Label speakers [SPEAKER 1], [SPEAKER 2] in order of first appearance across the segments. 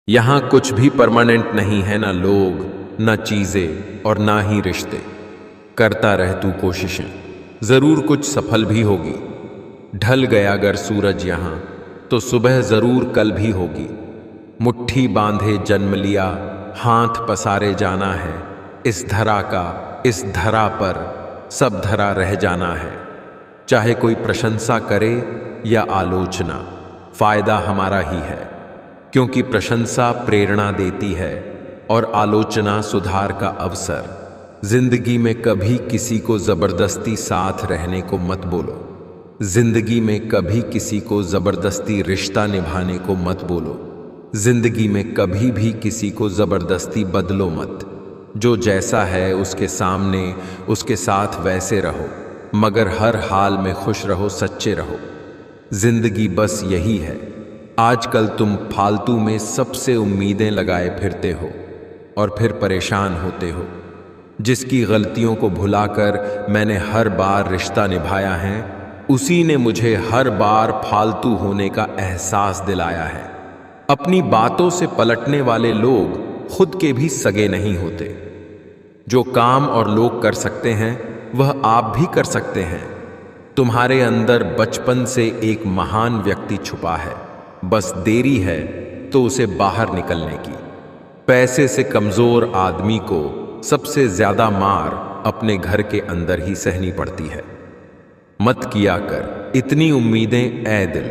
[SPEAKER 1] यहां कुछ भी परमानेंट नहीं है, ना लोग, ना चीजें और ना ही रिश्ते। करता रह तू कोशिशें, जरूर कुछ सफल भी होगी। ढल गया अगर सूरज यहां तो सुबह जरूर कल भी होगी। मुट्ठी बांधे जन्म लिया, हाथ पसारे जाना है। इस धरा का, इस धरा पर सब धरा रह जाना है। चाहे कोई प्रशंसा करे या आलोचना, फायदा हमारा ही है, क्योंकि प्रशंसा प्रेरणा देती है और आलोचना सुधार का अवसर। जिंदगी में कभी किसी को जबरदस्ती साथ रहने को मत बोलो। जिंदगी में कभी किसी को जबरदस्ती रिश्ता निभाने को मत बोलो। जिंदगी में कभी भी किसी को जबरदस्ती बदलो मत। जो जैसा है उसके सामने उसके साथ वैसे रहो, मगर हर हाल में खुश रहो, सच्चे रहो। जिंदगी बस यही है। आजकल तुम फालतू में सबसे उम्मीदें लगाए फिरते हो और फिर परेशान होते हो। जिसकी गलतियों को भुलाकर मैंने हर बार रिश्ता निभाया है, उसी ने मुझे हर बार फालतू होने का एहसास दिलाया है। अपनी बातों से पलटने वाले लोग खुद के भी सगे नहीं होते। जो काम और लोग कर सकते हैं वह आप भी कर सकते हैं। तुम्हारे अंदर बचपन से एक महान व्यक्ति छुपा है, बस देरी है तो उसे बाहर निकलने की। पैसे से कमजोर आदमी को सबसे ज्यादा मार अपने घर के अंदर ही सहनी पड़ती है। मत किया कर इतनी उम्मीदें ऐ दिल,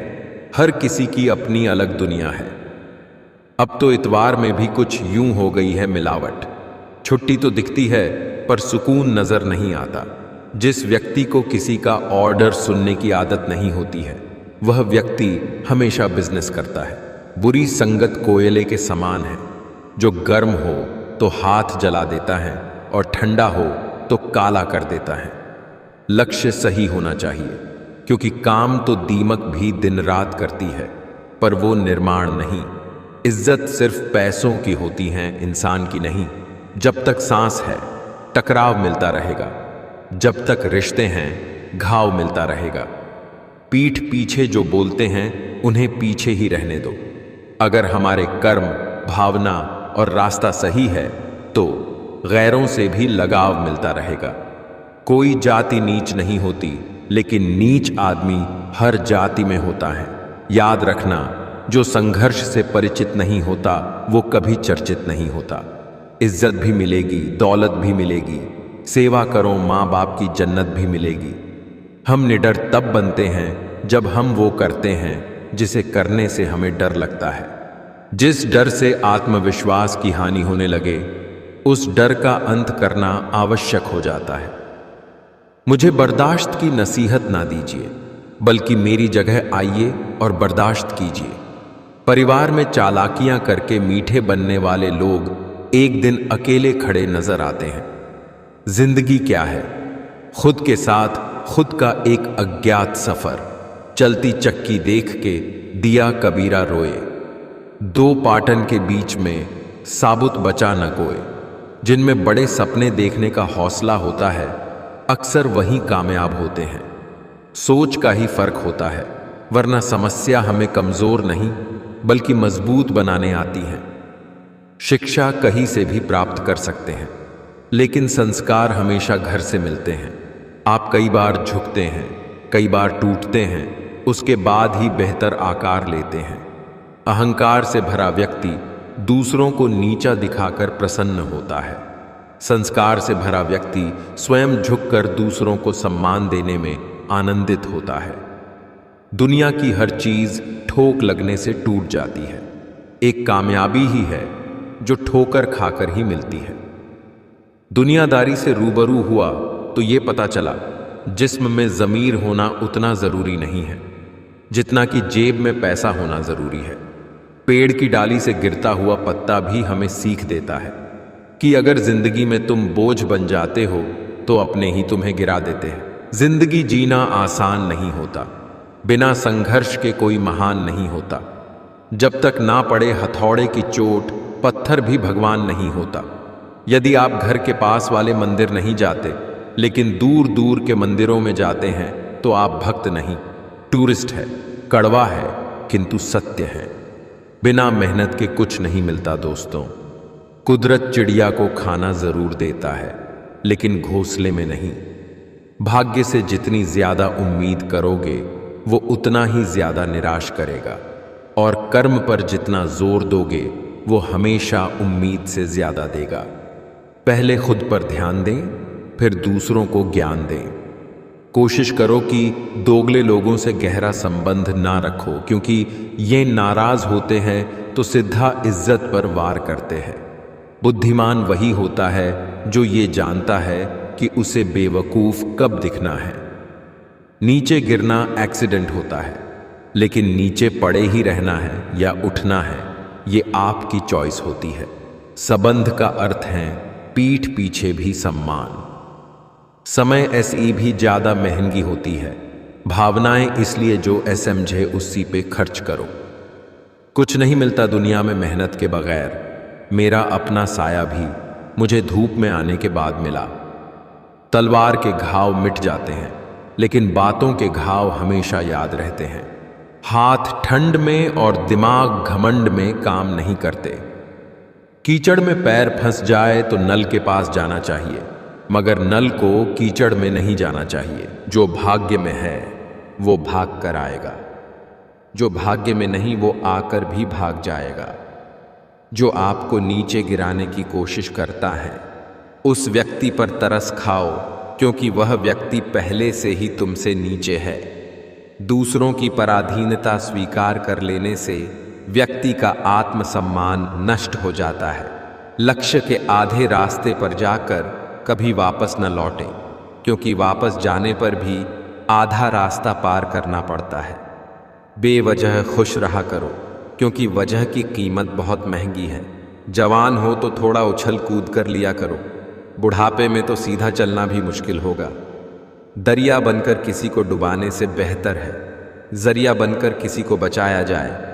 [SPEAKER 1] हर किसी की अपनी अलग दुनिया है। अब तो इतवार में भी कुछ यूं हो गई है मिलावट। छुट्टी तो दिखती है पर सुकून नजर नहीं आता। जिस व्यक्ति को किसी का ऑर्डर सुनने की आदत नहीं होती है, वह व्यक्ति हमेशा बिजनेस करता है। बुरी संगत कोयले के समान है, जो गर्म हो तो हाथ जला देता है और ठंडा हो तो काला कर देता है। लक्ष्य सही होना चाहिए, क्योंकि काम तो दीमक भी दिन रात करती है, पर वो निर्माण नहीं। इज्जत सिर्फ पैसों की होती है, इंसान की नहीं। जब तक सांस है टकराव मिलता रहेगा, जब तक रिश्ते हैं घाव मिलता रहेगा। पीठ पीछे जो बोलते हैं उन्हें पीछे ही रहने दो। अगर हमारे कर्म, भावना और रास्ता सही है तो गैरों से भी लगाव मिलता रहेगा। कोई जाति नीच नहीं होती, लेकिन नीच आदमी हर जाति में होता है। याद रखना, जो संघर्ष से परिचित नहीं होता वो कभी चर्चित नहीं होता। इज्जत भी मिलेगी, दौलत भी मिलेगी, सेवा करो माँ बाप की जन्नत भी मिलेगी। हम निडर तब बनते हैं जब हम वो करते हैं जिसे करने से हमें डर लगता है। जिस डर से आत्मविश्वास की हानि होने लगे, उस डर का अंत करना आवश्यक हो जाता है। मुझे बर्दाश्त की नसीहत ना दीजिए, बल्कि मेरी जगह आइए और बर्दाश्त कीजिए। परिवार में चालाकियां करके मीठे बनने वाले लोग एक दिन अकेले खड़े नजर आते हैं। जिंदगी क्या है? खुद के साथ खुद का एक अज्ञात सफर। चलती चक्की देख के दिया कबीरा रोए। दो पाटन के बीच में साबुत बचा न कोई। जिनमें बड़े सपने देखने का हौसला होता है, अक्सर वही कामयाब होते हैं। सोच का ही फर्क होता है, वरना समस्या हमें कमजोर नहीं बल्कि मजबूत बनाने आती है। शिक्षा कहीं से भी प्राप्त कर सकते हैं, लेकिन संस्कार हमेशा घर से मिलते हैं। आप कई बार झुकते हैं, कई बार टूटते हैं, उसके बाद ही बेहतर आकार लेते हैं। अहंकार से भरा व्यक्ति दूसरों को नीचा दिखाकर प्रसन्न होता है। संस्कार से भरा व्यक्ति स्वयं झुककर दूसरों को सम्मान देने में आनंदित होता है। दुनिया की हर चीज ठोक लगने से टूट जाती है। एक कामयाबी ही है जो ठोकर खाकर ही मिलती है। दुनियादारी से रूबरू हुआ तो ये पता चला, जिस्म में ज़मीर होना उतना ज़रूरी नहीं है जितना कि जेब में पैसा होना ज़रूरी है। पेड़ की डाली से गिरता हुआ पत्ता भी हमें सीख देता है कि अगर जिंदगी में तुम बोझ बन जाते हो तो अपने ही तुम्हें गिरा देते हैं। जिंदगी जीना आसान नहीं होता, बिना संघर्ष के कोई महान नहीं होता। जब तक ना पड़े हथौड़े की चोट, पत्थर भी भगवान नहीं होता। यदि आप घर के पास वाले मंदिर नहीं जाते, लेकिन दूर दूर के मंदिरों में जाते हैं, तो आप भक्त नहीं, टूरिस्ट है। कड़वा है किंतु सत्य है। बिना मेहनत के कुछ नहीं मिलता दोस्तों। कुदरत चिड़िया को खाना जरूर देता है, लेकिन घोंसले में नहीं। भाग्य से जितनी ज्यादा उम्मीद करोगे वो उतना ही ज्यादा निराश करेगा, और कर्म पर जितना जोर दोगे वो हमेशा उम्मीद से ज्यादा देगा। पहले खुद पर ध्यान दें, फिर दूसरों को ज्ञान दें। कोशिश करो कि दोगले लोगों से गहरा संबंध ना रखो, क्योंकि ये नाराज होते हैं तो सीधा इज्जत पर वार करते हैं। बुद्धिमान वही होता है जो ये जानता है कि उसे बेवकूफ कब दिखना है। नीचे गिरना एक्सीडेंट होता है, लेकिन नीचे पड़े ही रहना है या उठना है, ये आपकी चॉइस होती है। संबंध का अर्थ है पीठ पीछे भी सम्मान। समय ऐसी भी ज्यादा महंगी होती है। भावनाएं इसलिए जो समझे उसी पे खर्च करो। कुछ नहीं मिलता दुनिया में मेहनत के बगैर। मेरा अपना साया भी मुझे धूप में आने के बाद मिला। तलवार के घाव मिट जाते हैं, लेकिन बातों के घाव हमेशा याद रहते हैं। हाथ ठंड में और दिमाग घमंड में काम नहीं करते। कीचड़ में पैर फंस जाए तो नल के पास जाना चाहिए, मगर नल को कीचड़ में नहीं जाना चाहिए। जो भाग्य में है वो भाग कर आएगा, जो भाग्य में नहीं वो आकर भी भाग जाएगा। जो आपको नीचे गिराने की कोशिश करता है उस व्यक्ति पर तरस खाओ, क्योंकि वह व्यक्ति पहले से ही तुमसे नीचे है। दूसरों की पराधीनता स्वीकार कर लेने से व्यक्ति का आत्मसम्मान नष्ट हो जाता है। लक्ष्य के आधे रास्ते पर जाकर कभी वापस न लौटें, क्योंकि वापस जाने पर भी आधा रास्ता पार करना पड़ता है। बेवजह खुश रहा करो, क्योंकि वजह की कीमत बहुत महंगी है। जवान हो तो थोड़ा उछल कूद कर लिया करो, बुढ़ापे में तो सीधा चलना भी मुश्किल होगा। दरिया बनकर किसी को डुबाने से बेहतर है जरिया बनकर किसी को बचाया जाए।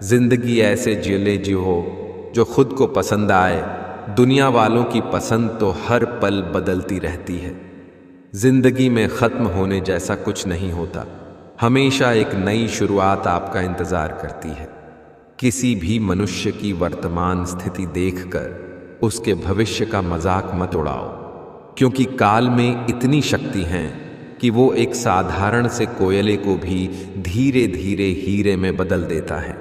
[SPEAKER 1] जिंदगी ऐसे जिले जियो जो खुद को पसंद आए। दुनिया वालों की पसंद तो हर पल बदलती रहती है। जिंदगी में खत्म होने जैसा कुछ नहीं होता, हमेशा एक नई शुरुआत आपका इंतजार करती है। किसी भी मनुष्य की वर्तमान स्थिति देखकर उसके भविष्य का मजाक मत उड़ाओ, क्योंकि काल में इतनी शक्ति है कि वो एक साधारण से कोयले को भी धीरे धीरे हीरे में बदल देता है।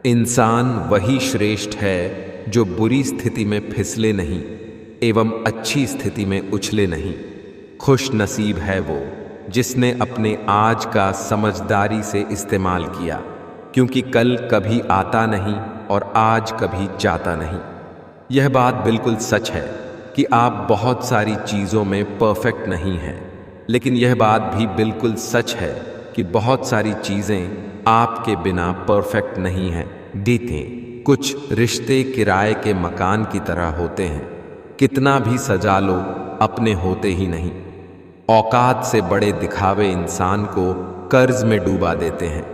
[SPEAKER 1] इंसान वही श्रेष्ठ है जो बुरी स्थिति में फिसले नहीं एवं अच्छी स्थिति में उछले नहीं। खुश नसीब है वो जिसने अपने आज का समझदारी से इस्तेमाल किया, क्योंकि कल कभी आता नहीं और आज कभी जाता नहीं। यह बात बिल्कुल सच है कि आप बहुत सारी चीज़ों में परफेक्ट नहीं हैं, लेकिन यह बात भी बिल्कुल सच है कि बहुत सारी चीज़ें आपके बिना परफेक्ट नहीं हैं। देखें, कुछ रिश्ते किराए के मकान की तरह होते हैं, कितना भी सजा लो अपने होते ही नहीं। औकात से बड़े दिखावे इंसान को कर्ज में डूबा देते हैं।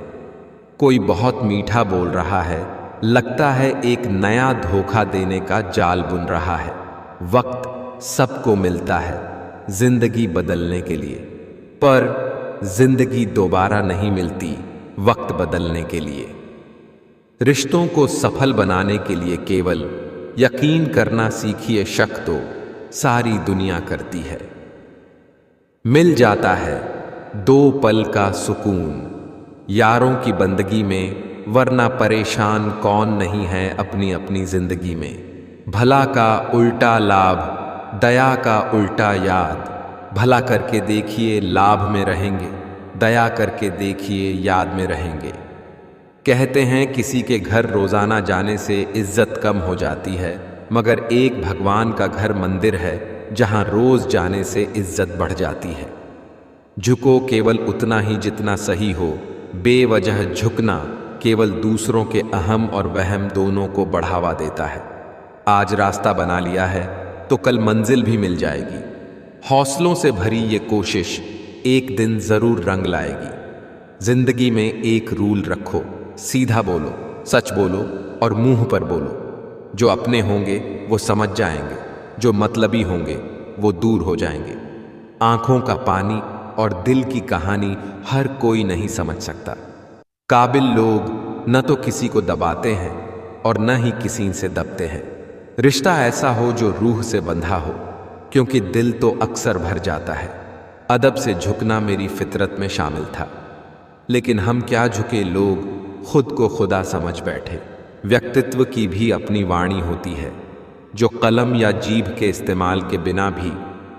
[SPEAKER 1] कोई बहुत मीठा बोल रहा है, लगता है एक नया धोखा देने का जाल बुन रहा है। वक्त सबको मिलता है जिंदगी बदलने के लिए, पर जिंदगी दोबारा नहीं मिलती वक्त बदलने के लिए। रिश्तों को सफल बनाने के लिए केवल यकीन करना सीखिए, शक तो सारी दुनिया करती है। मिल जाता है 2 पल का सुकून यारों की बंदगी में, वरना परेशान कौन नहीं है अपनी अपनी जिंदगी में। भला का उल्टा लाभ, दया का उल्टा याद। भला करके देखिए लाभ में रहेंगे, दया करके देखिए याद में रहेंगे। कहते हैं किसी के घर रोजाना जाने से इज्जत कम हो जाती है, मगर एक भगवान का घर मंदिर है जहां रोज जाने से इज्जत बढ़ जाती है। झुको केवल उतना ही जितना सही हो। बेवजह झुकना केवल दूसरों के अहम और वहम दोनों को बढ़ावा देता है। आज रास्ता बना लिया है तो कल मंजिल भी मिल जाएगी। हौसलों से भरी ये कोशिश एक दिन जरूर रंग लाएगी। जिंदगी में एक रूल रखो, सीधा बोलो, सच बोलो और मुंह पर बोलो। जो अपने होंगे वो समझ जाएंगे, जो मतलबी होंगे वो दूर हो जाएंगे। आंखों का पानी और दिल की कहानी हर कोई नहीं समझ सकता। काबिल लोग न तो किसी को दबाते हैं और न ही किसी से दबते हैं। रिश्ता ऐसा हो जो रूह से बंधा हो, क्योंकि दिल तो अक्सर भर जाता है। अदब से झुकना मेरी फितरत में शामिल था, लेकिन हम क्या झुके लोग खुद को खुदा समझ बैठे। व्यक्तित्व की भी अपनी वाणी होती है, जो कलम या जीभ के इस्तेमाल के बिना भी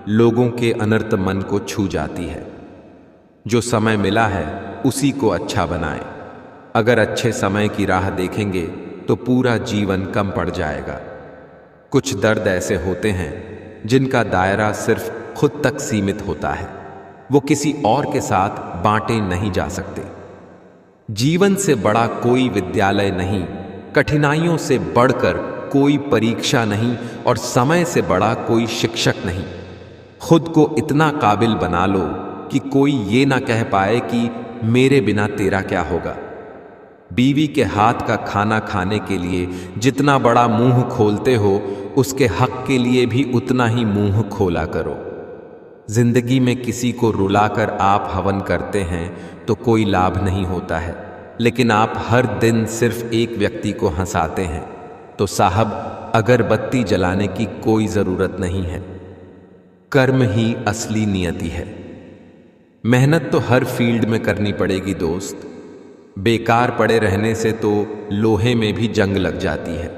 [SPEAKER 1] लोगों के अनर्थ मन को छू जाती है। जो समय मिला है उसी को अच्छा बनाएं। अगर अच्छे समय की राह देखेंगे तो पूरा जीवन कम पड़ जाएगा। कुछ दर्द ऐसे होते हैं जिनका दायरा सिर्फ खुद तक सीमित होता है, वो किसी और के साथ बांटे नहीं जा सकते। जीवन से बड़ा कोई विद्यालय नहीं, कठिनाइयों से बढ़कर कोई परीक्षा नहीं, और समय से बड़ा कोई शिक्षक नहीं। खुद को इतना काबिल बना लो कि कोई ये ना कह पाए कि मेरे बिना तेरा क्या होगा। बीवी के हाथ का खाना खाने के लिए जितना बड़ा मुंह खोलते हो, उसके हक के लिए भी उतना ही मुंह खोला करो। जिंदगी में किसी को रुलाकर आप हवन करते हैं तो कोई लाभ नहीं होता है, लेकिन आप हर दिन सिर्फ एक व्यक्ति को हंसाते हैं तो साहब अगरबत्ती जलाने की कोई ज़रूरत नहीं है। कर्म ही असली नियति है। मेहनत तो हर फील्ड में करनी पड़ेगी दोस्त। बेकार पड़े रहने से तो लोहे में भी जंग लग जाती है।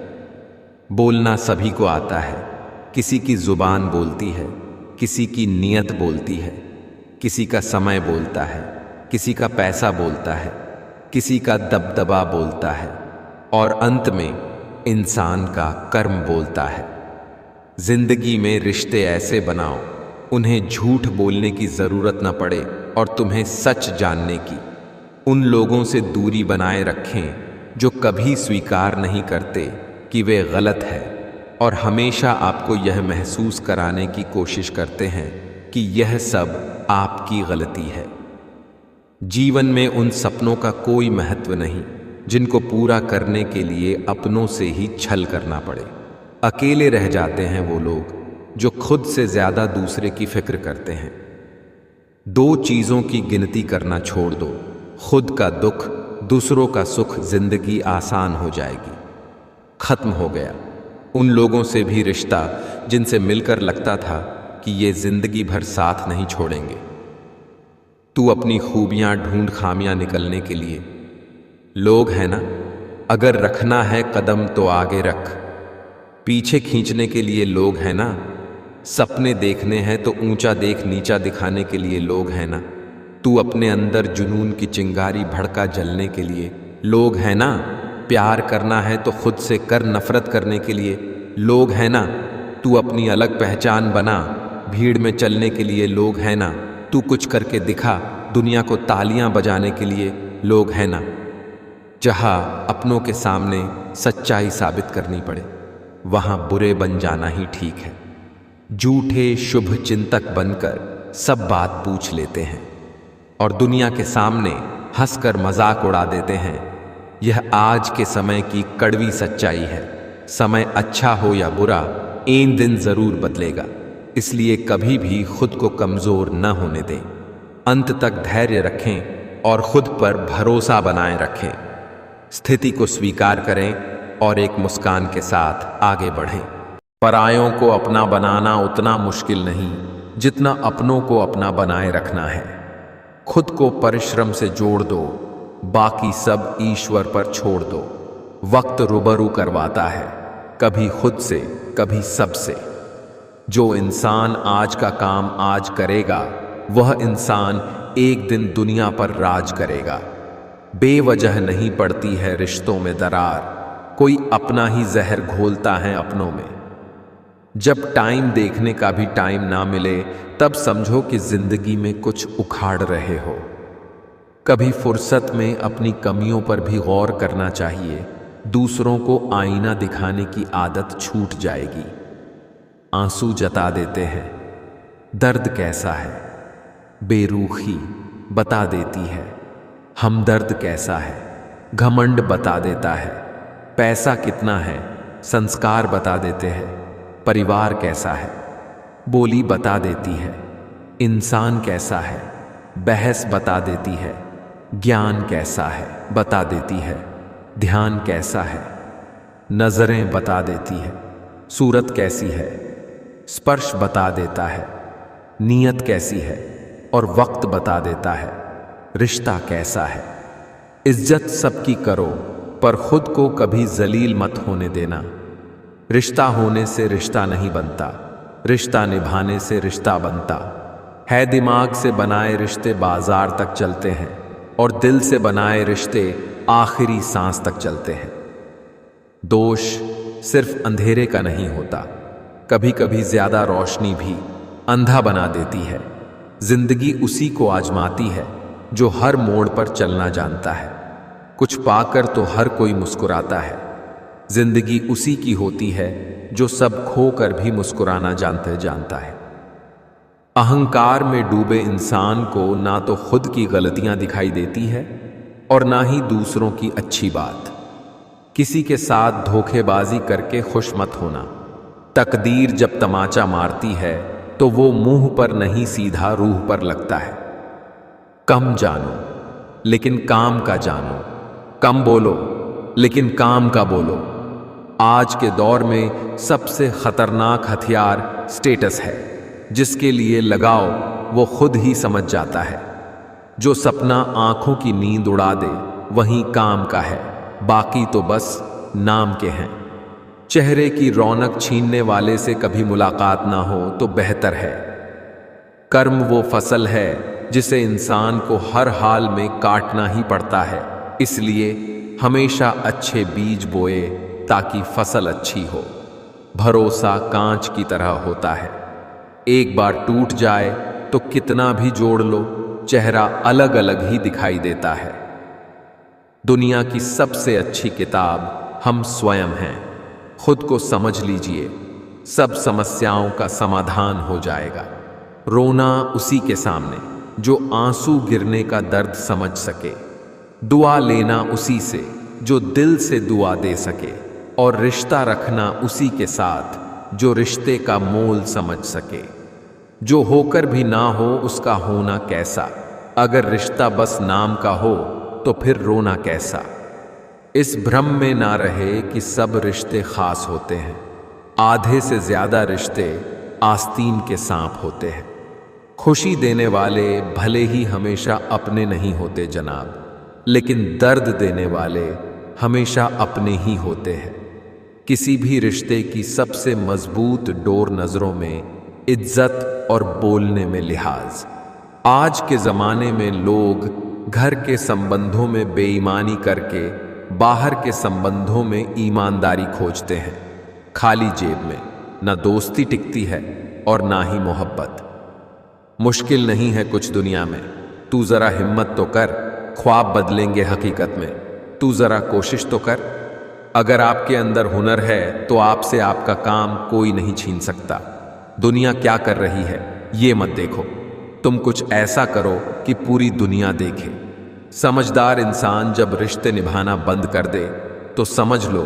[SPEAKER 1] बोलना सभी को आता है, किसी की जुबान बोलती है, किसी की नियत बोलती है, किसी का समय बोलता है, किसी का पैसा बोलता है, किसी का दबदबा बोलता है, और अंत में इंसान का कर्म बोलता है। जिंदगी में रिश्ते ऐसे बनाओ उन्हें झूठ बोलने की जरूरत न पड़े और तुम्हें सच जानने की। उन लोगों से दूरी बनाए रखें जो कभी स्वीकार नहीं करते कि वे गलत है और हमेशा आपको यह महसूस कराने की कोशिश करते हैं कि यह सब आपकी गलती है। जीवन में उन सपनों का कोई महत्व नहीं जिनको पूरा करने के लिए अपनों से ही छल करना पड़े। अकेले रह जाते हैं वो लोग जो खुद से ज्यादा दूसरे की फिक्र करते हैं। दो चीजों की गिनती करना छोड़ दो, खुद का दुख, दूसरों का सुख, जिंदगी आसान हो जाएगी। खत्म हो गया उन लोगों से भी रिश्ता जिनसे मिलकर लगता था कि ये जिंदगी भर साथ नहीं छोड़ेंगे। तू अपनी खूबियां ढूंढ खामियां निकलने के लिए। लोग हैं ना, अगर रखना है कदम तो आगे रख। पीछे खींचने के लिए लोग हैं ना, सपने देखने हैं तो ऊंचा देख नीचा दिखाने के लिए लोग हैं ना। तू अपने अंदर जुनून की चिंगारी भड़का जलने के लिए लोग हैं ना। प्यार करना है तो खुद से कर, नफरत करने के लिए लोग हैं ना। तू अपनी अलग पहचान बना, भीड़ में चलने के लिए लोग हैं ना। तू कुछ करके दिखा, दुनिया को तालियां बजाने के लिए लोग हैं ना। जहां अपनों के सामने सच्चाई साबित करनी पड़े वहां बुरे बन जाना ही ठीक है। झूठे शुभ चिंतक बनकर सब बात पूछ लेते हैं और दुनिया के सामने हंसकर मजाक उड़ा देते हैं। यह आज के समय की कड़वी सच्चाई है। समय अच्छा हो या बुरा, एक दिन जरूर बदलेगा, इसलिए कभी भी खुद को कमजोर न होने दें। अंत तक धैर्य रखें और खुद पर भरोसा बनाए रखें। स्थिति को स्वीकार करें और एक मुस्कान के साथ आगे बढ़ें। परायों को अपना बनाना उतना मुश्किल नहीं जितना अपनों को अपना बनाए रखना है। खुद को परिश्रम से जोड़ दो, बाकी सब ईश्वर पर छोड़ दो। वक्त रूबरू करवाता है, कभी खुद से कभी सबसे। जो इंसान आज का काम आज करेगा वह इंसान एक दिन दुनिया पर राज करेगा। बेवजह नहीं पड़ती है रिश्तों में दरार, कोई अपना ही जहर घोलता है अपनों में। जब टाइम देखने का भी टाइम ना मिले तब समझो कि जिंदगी में कुछ उखाड़ रहे हो। कभी फुर्सत में अपनी कमियों पर भी गौर करना चाहिए, दूसरों को आईना दिखाने की आदत छूट जाएगी। आंसू जता देते हैं, दर्द कैसा है, बेरूखी बता देती है। हमदर्द कैसा है, घमंड बता देता है। पैसा कितना है, संस्कार बता देते हैं। परिवार कैसा है, बोली बता देती है। इंसान कैसा है, बहस बता देती है। ज्ञान कैसा है, बता देती है। ध्यान कैसा है, नजरें बता देती है। सूरत कैसी है, स्पर्श बता देता है। नीयत कैसी है और वक्त बता देता है। रिश्ता कैसा है। इज्जत सबकी करो पर खुद को कभी जलील मत होने देना। रिश्ता होने से रिश्ता नहीं बनता, रिश्ता निभाने से रिश्ता बनता है। दिमाग से बनाए रिश्ते बाजार तक चलते हैं और दिल से बनाए रिश्ते आखिरी सांस तक चलते हैं। दोष सिर्फ अंधेरे का नहीं होता, कभी कभी ज्यादा रोशनी भी अंधा बना देती है। जिंदगी उसी को आजमाती है जो हर मोड़ पर चलना जानता है। कुछ पाकर तो हर कोई मुस्कुराता है। जिंदगी उसी की होती है जो सब खोकर भी मुस्कुराना जानता है। अहंकार में डूबे इंसान को ना तो खुद की गलतियां दिखाई देती है और ना ही दूसरों की अच्छी बात। किसी के साथ धोखेबाजी करके खुश मत होना। तकदीर जब तमाचा मारती है तो वो मुंह पर नहीं सीधा रूह पर लगता है। कम जानो लेकिन काम का जानो, कम बोलो लेकिन काम का बोलो। आज के दौर में सबसे खतरनाक हथियार स्टेटस है। जिसके लिए लगाओ वो खुद ही समझ जाता है। जो सपना आंखों की नींद उड़ा दे वही काम का है, बाकी तो बस नाम के हैं। चेहरे की रौनक छीनने वाले से कभी मुलाकात ना हो तो बेहतर है। कर्म वो फसल है जिसे इंसान को हर हाल में काटना ही पड़ता है। इसलिए हमेशा अच्छे बीज बोए ताकि फसल अच्छी हो। भरोसा कांच की तरह होता है, एक बार टूट जाए तो कितना भी जोड़ लो चेहरा अलग अलग ही दिखाई देता है। दुनिया की सबसे अच्छी किताब हम स्वयं हैं। खुद को समझ लीजिए, सब समस्याओं का समाधान हो जाएगा। रोना उसी के सामने जो आंसू गिरने का दर्द समझ सके। दुआ लेना उसी से जो दिल से दुआ दे सके। और रिश्ता रखना उसी के साथ जो रिश्ते का मोल समझ सके। जो होकर भी ना हो उसका होना कैसा। अगर रिश्ता बस नाम का हो तो फिर रोना कैसा। इस भ्रम में ना रहे कि सब रिश्ते खास होते हैं। आधे से ज्यादा रिश्ते आस्तीन के सांप होते हैं। खुशी देने वाले भले ही हमेशा अपने नहीं होते जनाब, लेकिन दर्द देने वाले हमेशा अपने ही होते हैं। किसी भी रिश्ते की सबसे मजबूत डोर नजरों में इज्जत और बोलने में लिहाज। आज के जमाने में लोग घर के संबंधों में बेईमानी करके बाहर के संबंधों में ईमानदारी खोजते हैं। खाली जेब में ना दोस्ती टिकती है और ना ही मोहब्बत। मुश्किल नहीं है कुछ दुनिया में, तू जरा हिम्मत तो कर, ख्वाब बदलेंगे हकीकत में। तू जरा कोशिश तो कर। अगर आपके अंदर हुनर है तो आपसे आपका काम कोई नहीं छीन सकता। दुनिया क्या कर रही है ये मत देखो, तुम कुछ ऐसा करो कि पूरी दुनिया देखे। समझदार इंसान जब रिश्ते निभाना बंद कर दे तो समझ लो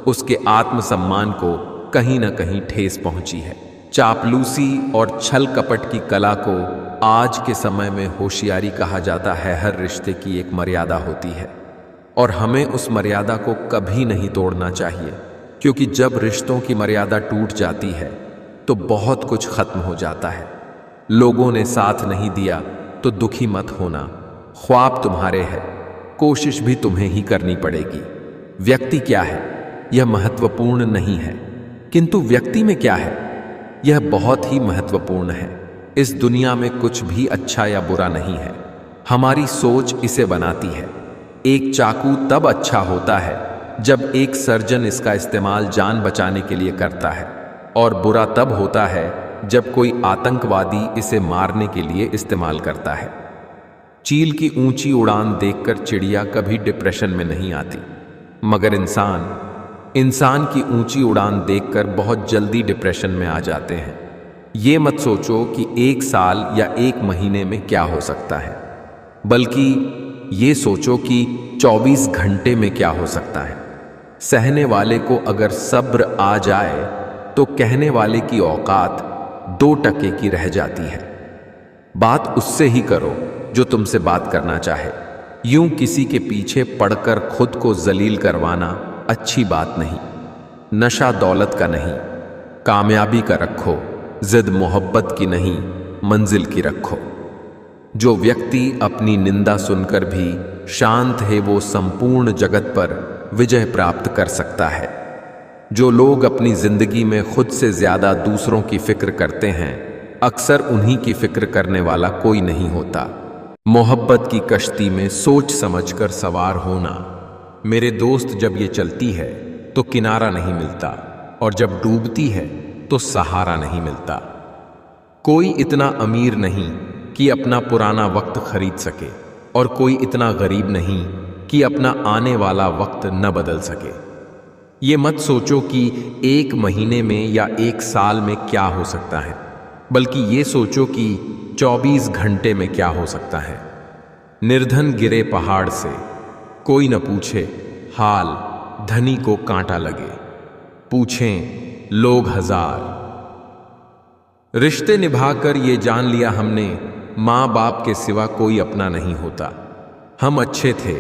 [SPEAKER 1] उसके आत्मसम्मान को कहीं ना कहीं ठेस पहुंची है। चापलूसी और छल कपट की कला को आज के समय में होशियारी कहा जाता है। हर रिश्ते की एक मर्यादा होती है और हमें उस मर्यादा को कभी नहीं तोड़ना चाहिए, क्योंकि जब रिश्तों की मर्यादा टूट जाती है तो बहुत कुछ खत्म हो जाता है। लोगों ने साथ नहीं दिया तो दुखी मत होना। ख्वाब तुम्हारे हैं, कोशिश भी तुम्हें ही करनी पड़ेगी। व्यक्ति क्या है यह महत्वपूर्ण नहीं है, किंतु व्यक्ति में क्या है यह बहुत ही महत्वपूर्ण है। इस दुनिया में कुछ भी अच्छा या बुरा नहीं है, हमारी सोच इसे बनाती है। एक चाकू तब अच्छा होता है जब एक सर्जन इसका इस्तेमाल जान बचाने के लिए करता है, और बुरा तब होता है जब कोई आतंकवादी इसे मारने के लिए इस्तेमाल करता है। चील की ऊंची उड़ान देखकर चिड़िया कभी डिप्रेशन में नहीं आती, मगर इंसान की ऊंची उड़ान देखकर बहुत जल्दी डिप्रेशन में आ जाते हैं। ये मत सोचो कि 1 साल या 1 महीने में क्या हो सकता है, बल्कि ये सोचो कि 24 घंटे में क्या हो सकता है। सहने वाले को अगर सब्र आ जाए तो कहने वाले की औकात 2% की रह जाती है। बात उससे ही करो जो तुमसे बात करना चाहे। यूं किसी के पीछे पड़कर खुद को जलील करवाना अच्छी बात नहीं। नशा दौलत का नहीं, कामयाबी का रखो, जिद मोहब्बत की नहीं, मंजिल की रखो। जो व्यक्ति अपनी निंदा सुनकर भी शांत है, वो संपूर्ण जगत पर विजय प्राप्त कर सकता है। जो लोग अपनी जिंदगी में खुद से ज्यादा दूसरों की फिक्र करते हैं, अक्सर उन्हीं की फिक्र करने वाला कोई नहीं होता। मोहब्बत की कश्ती में सोच समझकर सवार होना। मेरे दोस्त, जब ये चलती है तो किनारा नहीं मिलता, और जब डूबती है तो सहारा नहीं मिलता। कोई इतना अमीर नहीं कि अपना पुराना वक्त खरीद सके, और कोई इतना गरीब नहीं कि अपना आने वाला वक्त न बदल सके। ये मत सोचो कि 1 महीने में या 1 साल में क्या हो सकता है, बल्कि ये सोचो कि 24 घंटे में क्या हो सकता है। निर्धन गिरे पहाड़ से, कोई न पूछे हाल, धनी को कांटा लगे, पूछें लोग 1000। रिश्ते निभाकर ये जान लिया हमने, माँ बाप के सिवा कोई अपना नहीं होता। हम अच्छे थे,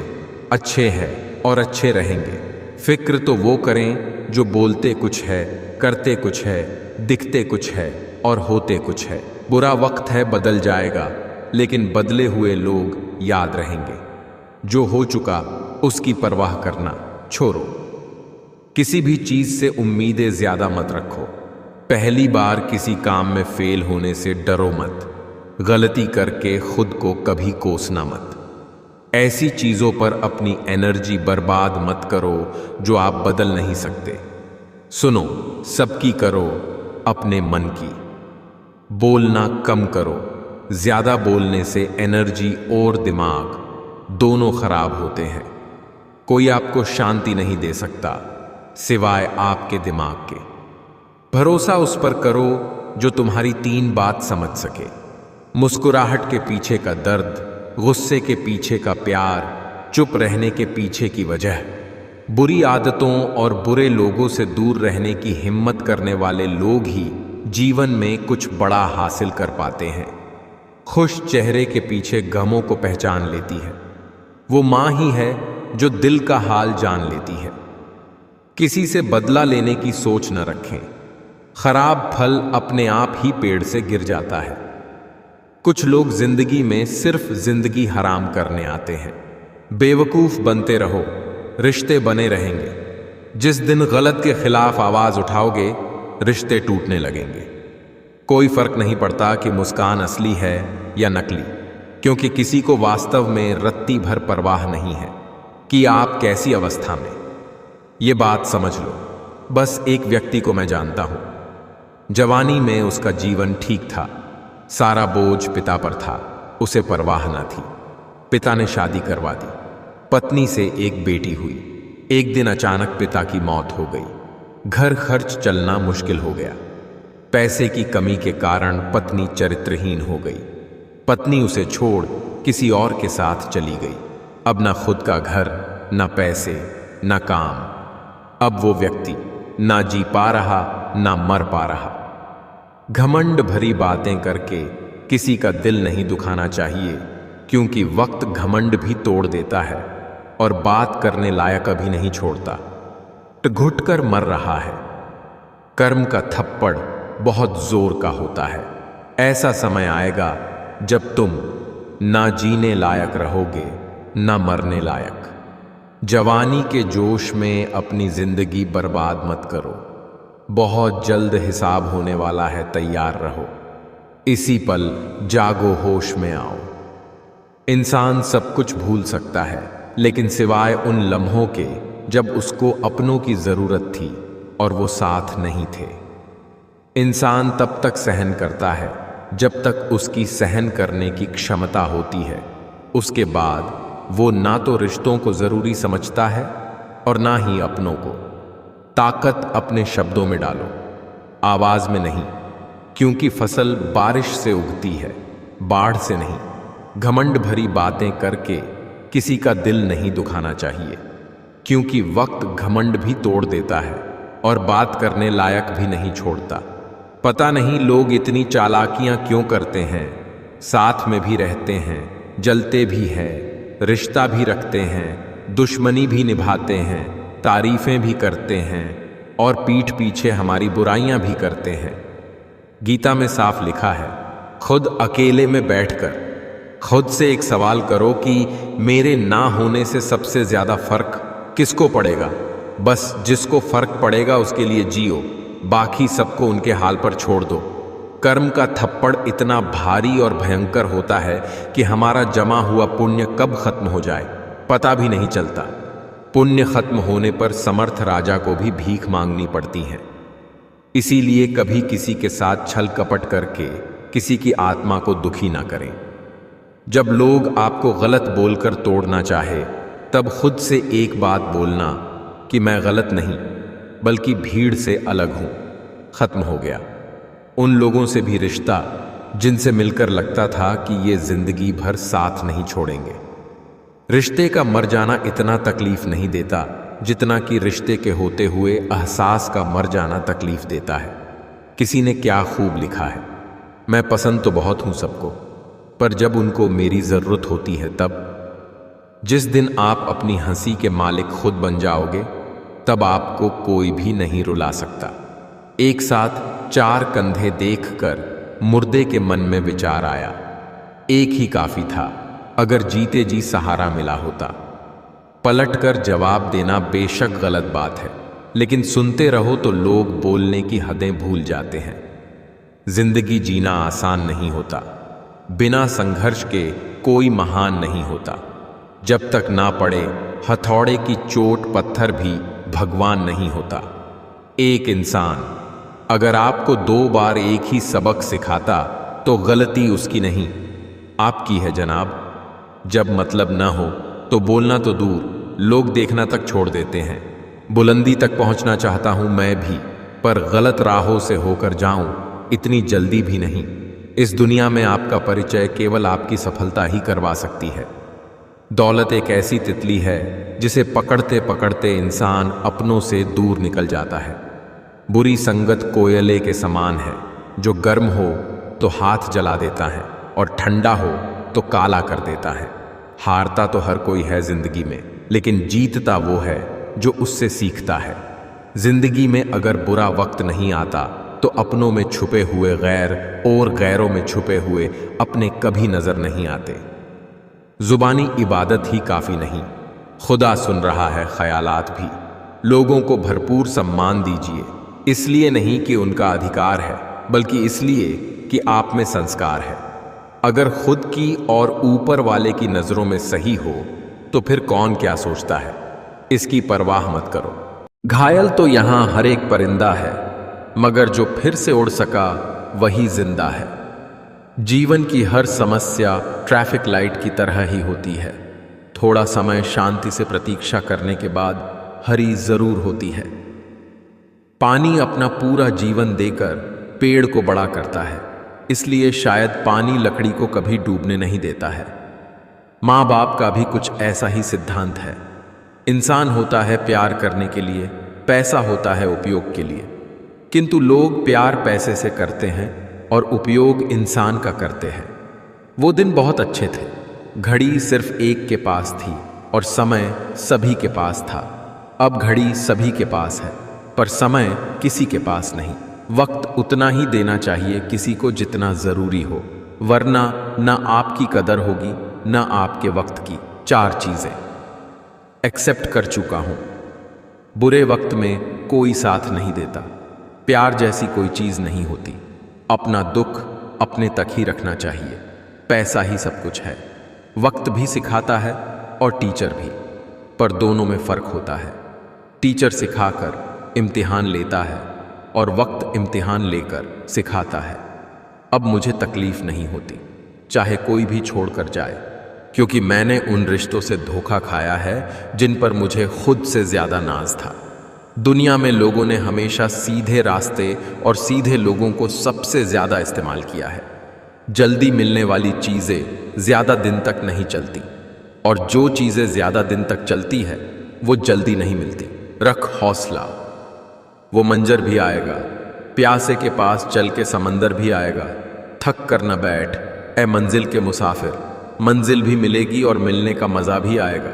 [SPEAKER 1] अच्छे हैं और अच्छे रहेंगे। फिक्र तो वो करें जो बोलते कुछ है, करते कुछ है, दिखते कुछ है और होते कुछ है। बुरा वक्त है, बदल जाएगा, लेकिन बदले हुए लोग याद रहेंगे। जो हो चुका उसकी परवाह करना छोड़ो। किसी भी चीज से उम्मीदें ज्यादा मत रखो। पहली बार किसी काम में फेल होने से डरो मत। गलती करके खुद को कभी कोसना मत। ऐसी चीजों पर अपनी एनर्जी बर्बाद मत करो जो आप बदल नहीं सकते। सुनो, सबकी करो, अपने मन की। बोलना कम करो। ज्यादा बोलने से एनर्जी और दिमाग दोनों खराब होते हैं। कोई आपको शांति नहीं दे सकता सिवाय आपके दिमाग के। भरोसा उस पर करो जो तुम्हारी 3 बात समझ सके। मुस्कुराहट के पीछे का दर्द, गुस्से के पीछे का प्यार, चुप रहने के पीछे की वजह। बुरी आदतों और बुरे लोगों से दूर रहने की हिम्मत करने वाले लोग ही जीवन में कुछ बड़ा हासिल कर पाते हैं। खुश चेहरे के पीछे गमों को पहचान लेती है। वो माँ ही है जो दिल का हाल जान लेती है। किसी से बदला लेने की सोच न रखें। खराब फल अपने आप ही पेड़ से गिर जाता है। कुछ लोग जिंदगी में सिर्फ जिंदगी हराम करने आते हैं। बेवकूफ बनते रहो, रिश्ते बने रहेंगे। जिस दिन गलत के खिलाफ आवाज उठाओगे, रिश्ते टूटने लगेंगे। कोई फर्क नहीं पड़ता कि मुस्कान असली है या नकली, क्योंकि किसी को वास्तव में रत्ती भर परवाह नहीं है कि आप कैसी अवस्था में। ये बात समझ लो। बस एक व्यक्ति को मैं जानता हूं। जवानी में उसका जीवन ठीक था। सारा बोझ पिता पर था, उसे परवाह न थी। पिता ने शादी करवा दी। पत्नी से एक बेटी हुई। एक दिन अचानक पिता की मौत हो गई। घर खर्च चलना मुश्किल हो गया। पैसे की कमी के कारण पत्नी चरित्रहीन हो गई। पत्नी उसे छोड़ किसी और के साथ चली गई। अब ना खुद का घर, ना पैसे, ना काम। अब वो व्यक्ति ना जी पा रहा, ना मर पा रहा। घमंड भरी बातें करके किसी का दिल नहीं दुखाना चाहिए, क्योंकि वक्त घमंड भी तोड़ देता है और बात करने लायक अभी नहीं छोड़ता। घुटकर मर रहा है। कर्म का थप्पड़ बहुत जोर का होता है। ऐसा समय आएगा जब तुम ना जीने लायक रहोगे, ना मरने लायक। जवानी के जोश में अपनी जिंदगी बर्बाद मत करो। बहुत जल्द हिसाब होने वाला है, तैयार रहो। इसी पल जागो, होश में आओ। इंसान सब कुछ भूल सकता है, लेकिन सिवाय उन लम्हों के जब उसको अपनों की जरूरत थी और वो साथ नहीं थे। इंसान तब तक सहन करता है जब तक उसकी सहन करने की क्षमता होती है। उसके बाद वो ना तो रिश्तों को जरूरी समझता है और ना ही अपनों को। ताकत अपने शब्दों में डालो, आवाज में नहीं, क्योंकि फसल बारिश से उगती है, बाढ़ से नहीं। घमंड भरी बातें करके किसी का दिल नहीं दुखाना चाहिए, क्योंकि वक्त घमंड भी तोड़ देता है और बात करने लायक भी नहीं छोड़ता। पता नहीं लोग इतनी चालाकियां क्यों करते हैं। साथ में भी रहते हैं, जलते भी हैं, रिश्ता भी रखते हैं, दुश्मनी भी निभाते हैं, तारीफें भी करते हैं और पीठ पीछे हमारी बुराइयां भी करते हैं। गीता में साफ लिखा है, खुद अकेले में बैठकर खुद से एक सवाल करो कि मेरे ना होने से सबसे ज्यादा फर्क किसको पड़ेगा। बस जिसको फर्क पड़ेगा उसके लिए जियो, बाकी सबको उनके हाल पर छोड़ दो। कर्म का थप्पड़ इतना भारी और भयंकर होता है कि हमारा जमा हुआ पुण्य कब खत्म हो जाए पता भी नहीं चलता। पुण्य खत्म होने पर समर्थ राजा को भी भीख मांगनी पड़ती है। इसीलिए कभी किसी के साथ छल कपट करके किसी की आत्मा को दुखी ना करें। जब लोग आपको गलत बोलकर तोड़ना चाहे तब खुद से एक बात बोलना कि मैं गलत नहीं बल्कि भीड़ से अलग हूं। खत्म हो गया उन लोगों से भी रिश्ता जिनसे मिलकर लगता था कि ये जिंदगी भर साथ नहीं छोड़ेंगे। रिश्ते का मर जाना इतना तकलीफ नहीं देता जितना कि रिश्ते के होते हुए एहसास का मर जाना तकलीफ देता है। किसी ने क्या खूब लिखा है, मैं पसंद तो बहुत हूं सबको, पर जब उनको मेरी जरूरत होती है तब। जिस दिन आप अपनी हंसी के मालिक खुद बन जाओगे तब आपको कोई भी नहीं रुला सकता। एक साथ 4 कंधे देखकर मुर्दे के मन में विचार आया, एक ही काफी था अगर जीते जी सहारा मिला होता। पलटकर जवाब देना बेशक गलत बात है, लेकिन सुनते रहो तो लोग बोलने की हदें भूल जाते हैं। जिंदगी जीना आसान नहीं होता, बिना संघर्ष के कोई महान नहीं होता। जब तक ना पड़े हथौड़े की चोट पत्थर भी भगवान नहीं होता। एक इंसान अगर आपको 2 बार एक ही सबक सिखाता तो गलती उसकी नहीं आपकी है जनाब। जब मतलब ना हो तो बोलना तो दूर, लोग देखना तक छोड़ देते हैं। बुलंदी तक पहुंचना चाहता हूं मैं भी, पर गलत राहों से होकर जाऊं इतनी जल्दी भी नहीं। इस दुनिया में आपका परिचय केवल आपकी सफलता ही करवा सकती है। दौलत एक ऐसी तितली है जिसे पकड़ते पकड़ते इंसान अपनों से दूर निकल जाता है। बुरी संगत कोयले के समान है, जो गर्म हो तो हाथ जला देता है और ठंडा हो तो काला कर देता है। हारता तो हर कोई है जिंदगी में, लेकिन जीतता वो है जो उससे सीखता है। जिंदगी में अगर बुरा वक्त नहीं आता तो अपनों में छुपे हुए गैर और गैरों में छुपे हुए अपने कभी नजर नहीं आते। जुबानी इबादत ही काफी नहीं, खुदा सुन रहा है ख्यालात भी। लोगों को भरपूर सम्मान दीजिए, इसलिए नहीं कि उनका अधिकार है, बल्कि इसलिए कि आप में संस्कार है। अगर खुद की और ऊपर वाले की नजरों में सही हो तो फिर कौन क्या सोचता है, इसकी परवाह मत करो। घायल तो यहां हर एक परिंदा है, मगर जो फिर से उड़ सका वही जिंदा है। जीवन की हर समस्या ट्रैफिक लाइट की तरह ही होती है। थोड़ा समय शांति से प्रतीक्षा करने के बाद हरी जरूर होती है। पानी अपना पूरा जीवन देकर पेड़ को बड़ा करता है, इसलिए शायद पानी लकड़ी को कभी डूबने नहीं देता है। माँ बाप का भी कुछ ऐसा ही सिद्धांत है। इंसान होता है प्यार करने के लिए, पैसा होता है उपयोग के लिए। किंतु लोग प्यार पैसे से करते हैं और उपयोग इंसान का करते हैं। वो दिन बहुत अच्छे थे, घड़ी सिर्फ एक के पास थी और समय सभी के पास था। अब घड़ी सभी के पास है पर समय किसी के पास नहीं। वक्त उतना ही देना चाहिए किसी को जितना जरूरी हो, वरना ना आपकी कदर होगी ना आपके वक्त की। 4 चीजें एक्सेप्ट कर चुका हूं। बुरे वक्त में कोई साथ नहीं देता। प्यार जैसी कोई चीज नहीं होती। अपना दुख अपने तक ही रखना चाहिए। पैसा ही सब कुछ है। वक्त भी सिखाता है और टीचर भी, पर दोनों में फर्क होता है। टीचर सिखाकर इम्तिहान लेता है और वक्त इम्तिहान लेकर सिखाता है। अब मुझे तकलीफ नहीं होती चाहे कोई भी छोड़कर जाए, क्योंकि मैंने उन रिश्तों से धोखा खाया है जिन पर मुझे खुद से ज्यादा नाज था। दुनिया में लोगों ने हमेशा सीधे रास्ते और सीधे लोगों को सबसे ज्यादा इस्तेमाल किया है। जल्दी मिलने वाली चीजें ज्यादा दिन तक नहीं चलती, और जो चीजें ज्यादा दिन तक चलती है वो जल्दी नहीं मिलती। रख हौसला, वो मंजर भी आएगा। प्यासे के पास चल के समंदर भी आएगा। थक कर न बैठ ए मंजिल के मुसाफिर, मंजिल भी मिलेगी और मिलने का मजा भी आएगा।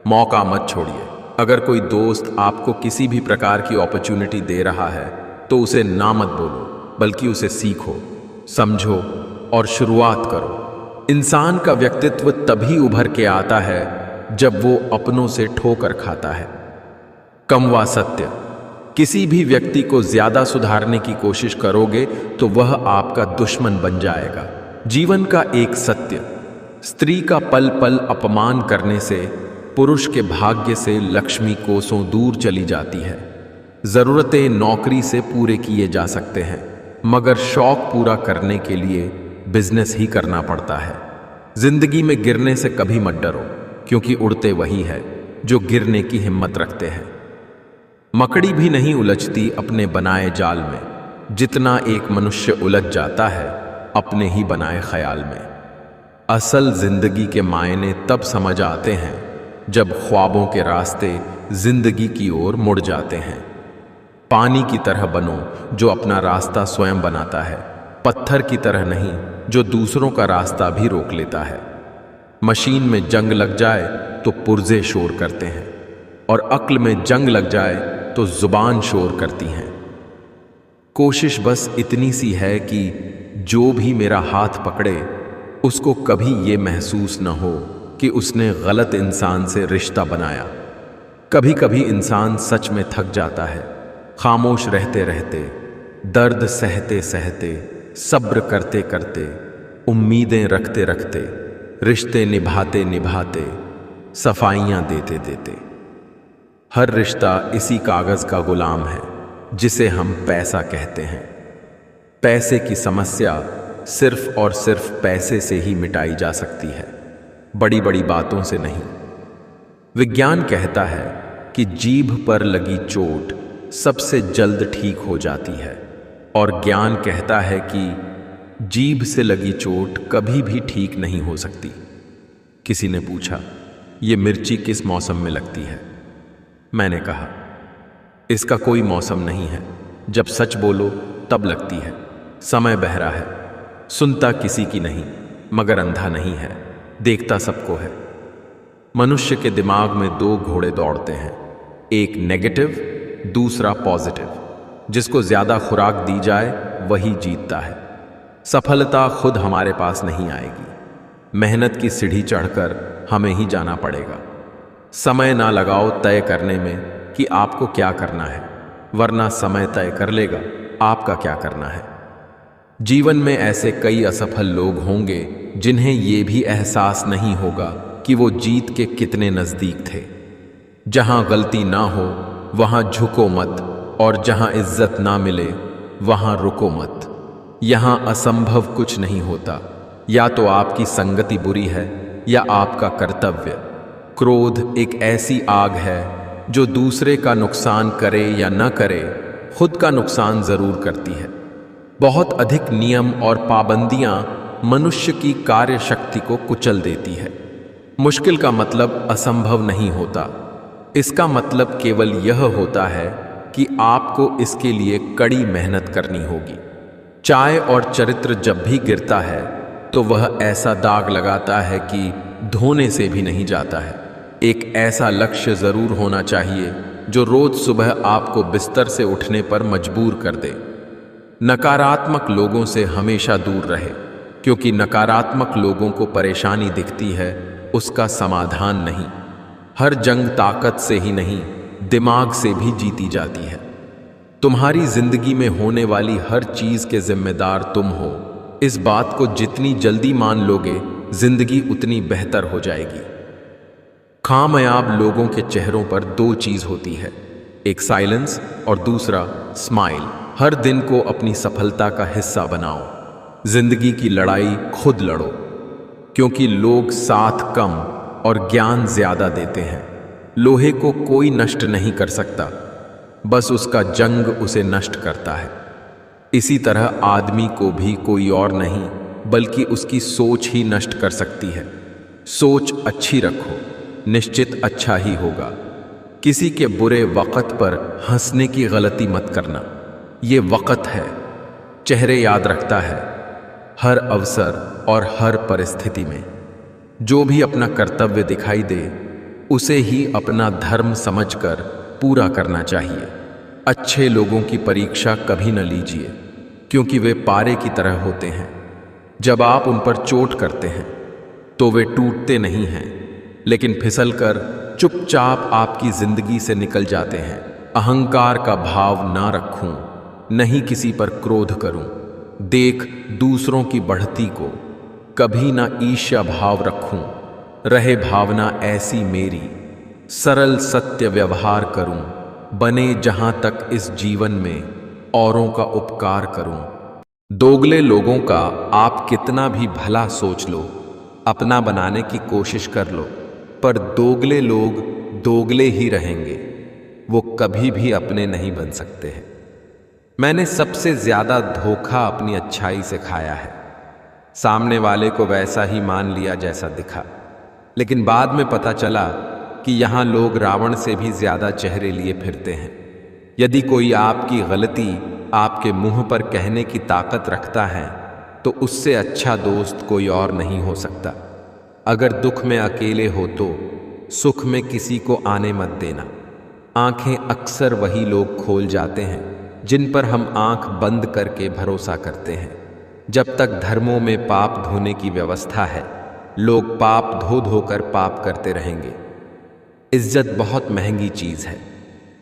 [SPEAKER 1] मौका मत छोड़िए। अगर कोई दोस्त आपको किसी भी प्रकार की अपॉर्चुनिटी दे रहा है तो उसे ना मत बोलो, बल्कि उसे सीखो, समझो और शुरुआत करो। इंसान का व्यक्तित्व तभी उभर के आता है जब वो अपनों से ठोकर खाता है। कमवा सत्य। किसी भी व्यक्ति को ज्यादा सुधारने की कोशिश करोगे तो वह आपका दुश्मन बन जाएगा। जीवन का एक सत्य, स्त्री का पल पल अपमान करने से पुरुष के भाग्य से लक्ष्मी कोसों दूर चली जाती है। जरूरतें नौकरी से पूरे किए जा सकते हैं, मगर शौक पूरा करने के लिए बिजनेस ही करना पड़ता है। जिंदगी में गिरने से कभी मत डरो, क्योंकि उड़ते वही है जो गिरने की हिम्मत रखते हैं। मकड़ी भी नहीं उलझती अपने बनाए जाल में, जितना एक मनुष्य उलझ जाता है अपने ही बनाए ख्याल में। असल जिंदगी के मायने तब समझ आते हैं जब ख्वाबों के रास्ते जिंदगी की ओर मुड़ जाते हैं। पानी की तरह बनो जो अपना रास्ता स्वयं बनाता है, पत्थर की तरह नहीं जो दूसरों का रास्ता भी रोक लेता है। मशीन में जंग लग जाए तो पुर्जे शोर करते हैं, और अक्ल में जंग लग जाए तो जुबान शोर करती हैं। कोशिश बस इतनी सी है कि जो भी मेरा हाथ पकड़े उसको कभी ये महसूस न हो कि उसने गलत इंसान से रिश्ता बनाया। कभी कभी इंसान सच में थक जाता है, खामोश रहते रहते, दर्द सहते सहते, सब्र करते करते, उम्मीदें रखते रखते, रिश्ते निभाते निभाते, सफाइयां देते देते। हर रिश्ता इसी कागज का गुलाम है जिसे हम पैसा कहते हैं। पैसे की समस्या सिर्फ और सिर्फ पैसे से ही मिटाई जा सकती है, बड़ी बड़ी बातों से नहीं। विज्ञान कहता है कि जीभ पर लगी चोट सबसे जल्द ठीक हो जाती है, और ज्ञान कहता है कि जीभ से लगी चोट कभी भी ठीक नहीं हो सकती। किसी ने पूछा, ये मिर्ची किस मौसम में लगती है? मैंने कहा, इसका कोई मौसम नहीं है, जब सच बोलो तब लगती है। समय बहरा है, सुनता किसी की नहीं, मगर अंधा नहीं है, देखता सबको है। मनुष्य के दिमाग में दो घोड़े दौड़ते हैं, एक नेगेटिव, दूसरा पॉजिटिव। जिसको ज्यादा खुराक दी जाए वही जीतता है। सफलता खुद हमारे पास नहीं आएगी, मेहनत की सीढ़ी चढ़कर हमें ही जाना पड़ेगा। समय ना लगाओ तय करने में कि आपको क्या करना है, वरना समय तय कर लेगा आपका क्या करना है। जीवन में ऐसे कई असफल लोग होंगे जिन्हें ये भी एहसास नहीं होगा कि वो जीत के कितने नजदीक थे। जहां गलती ना हो वहां झुको मत, और जहां इज्जत ना मिले वहां रुको मत। यहां असंभव कुछ नहीं होता, या तो आपकी संगति बुरी है या आपका कर्तव्य। क्रोध एक ऐसी आग है जो दूसरे का नुकसान करे या न करे, खुद का नुकसान जरूर करती है। बहुत अधिक नियम और पाबंदियां मनुष्य की कार्य शक्ति को कुचल देती है। मुश्किल का मतलब असंभव नहीं होता, इसका मतलब केवल यह होता है कि आपको इसके लिए कड़ी मेहनत करनी होगी। चाय और चरित्र जब भी गिरता है तो वह ऐसा दाग लगाता है कि धोने से भी नहीं जाता है। एक ऐसा लक्ष्य जरूर होना चाहिए जो रोज सुबह आपको बिस्तर से उठने पर मजबूर कर दे। नकारात्मक लोगों से हमेशा दूर रहे, क्योंकि नकारात्मक लोगों को परेशानी दिखती है, उसका समाधान नहीं। हर जंग ताकत से ही नहीं, दिमाग से भी जीती जाती है। तुम्हारी जिंदगी में होने वाली हर चीज के जिम्मेदार तुम हो। इस बात को जितनी जल्दी मान लोगे, जिंदगी उतनी बेहतर हो जाएगी। कामयाब लोगों के चेहरों पर दो चीज होती है, एक साइलेंस और दूसरा स्माइल। हर दिन को अपनी सफलता का हिस्सा बनाओ। जिंदगी की लड़ाई खुद लड़ो, क्योंकि लोग साथ कम और ज्ञान ज्यादा देते हैं। लोहे को कोई नष्ट नहीं कर सकता, बस उसका जंग उसे नष्ट करता है। इसी तरह आदमी को भी कोई और नहीं बल्कि उसकी सोच ही नष्ट कर सकती है। सोच अच्छी रखो, निश्चित अच्छा ही होगा। किसी के बुरे वक़्त पर हंसने की गलती मत करना, ये वक़्त है, चेहरे याद रखता है हर अवसर और हर परिस्थिति में। जो भी अपना कर्तव्य दिखाई दे उसे ही अपना धर्म समझकर पूरा करना चाहिए। अच्छे लोगों की परीक्षा कभी न लीजिए, क्योंकि वे पारे की तरह होते हैं। जब आप उन पर चोट करते हैं तो वे टूटते नहीं हैं, लेकिन फिसलकर चुपचाप आपकी जिंदगी से निकल जाते हैं। अहंकार का भाव ना रखूं, नहीं किसी पर क्रोध करूं, देख दूसरों की बढ़ती को, कभी ना ईर्ष्या भाव रखूं, रहे भावना ऐसी मेरी, सरल सत्य व्यवहार करूं, बने जहां तक इस जीवन में औरों का उपकार करूं। दोगले लोगों का आप कितना भी भला सोच लो, अपना बनाने की कोशिश कर लो, पर दोगले लोग दोगले ही रहेंगे, वो कभी भी अपने नहीं बन सकते हैं। मैंने सबसे ज्यादा धोखा अपनी अच्छाई से खाया है। सामने वाले को वैसा ही मान लिया जैसा दिखा, लेकिन बाद में पता चला कि यहां लोग रावण से भी ज्यादा चेहरे लिए फिरते हैं। यदि कोई आपकी गलती आपके मुंह पर कहने की ताकत रखता है तो उससे अच्छा दोस्त कोई और नहीं हो सकता। अगर दुख में अकेले हो तो सुख में किसी को आने मत देना। आंखें अक्सर वही लोग खोल जाते हैं जिन पर हम आंख बंद करके भरोसा करते हैं। जब तक धर्मों में पाप धोने की व्यवस्था है, लोग पाप धो धोकर पाप करते रहेंगे। इज्जत बहुत महंगी चीज है,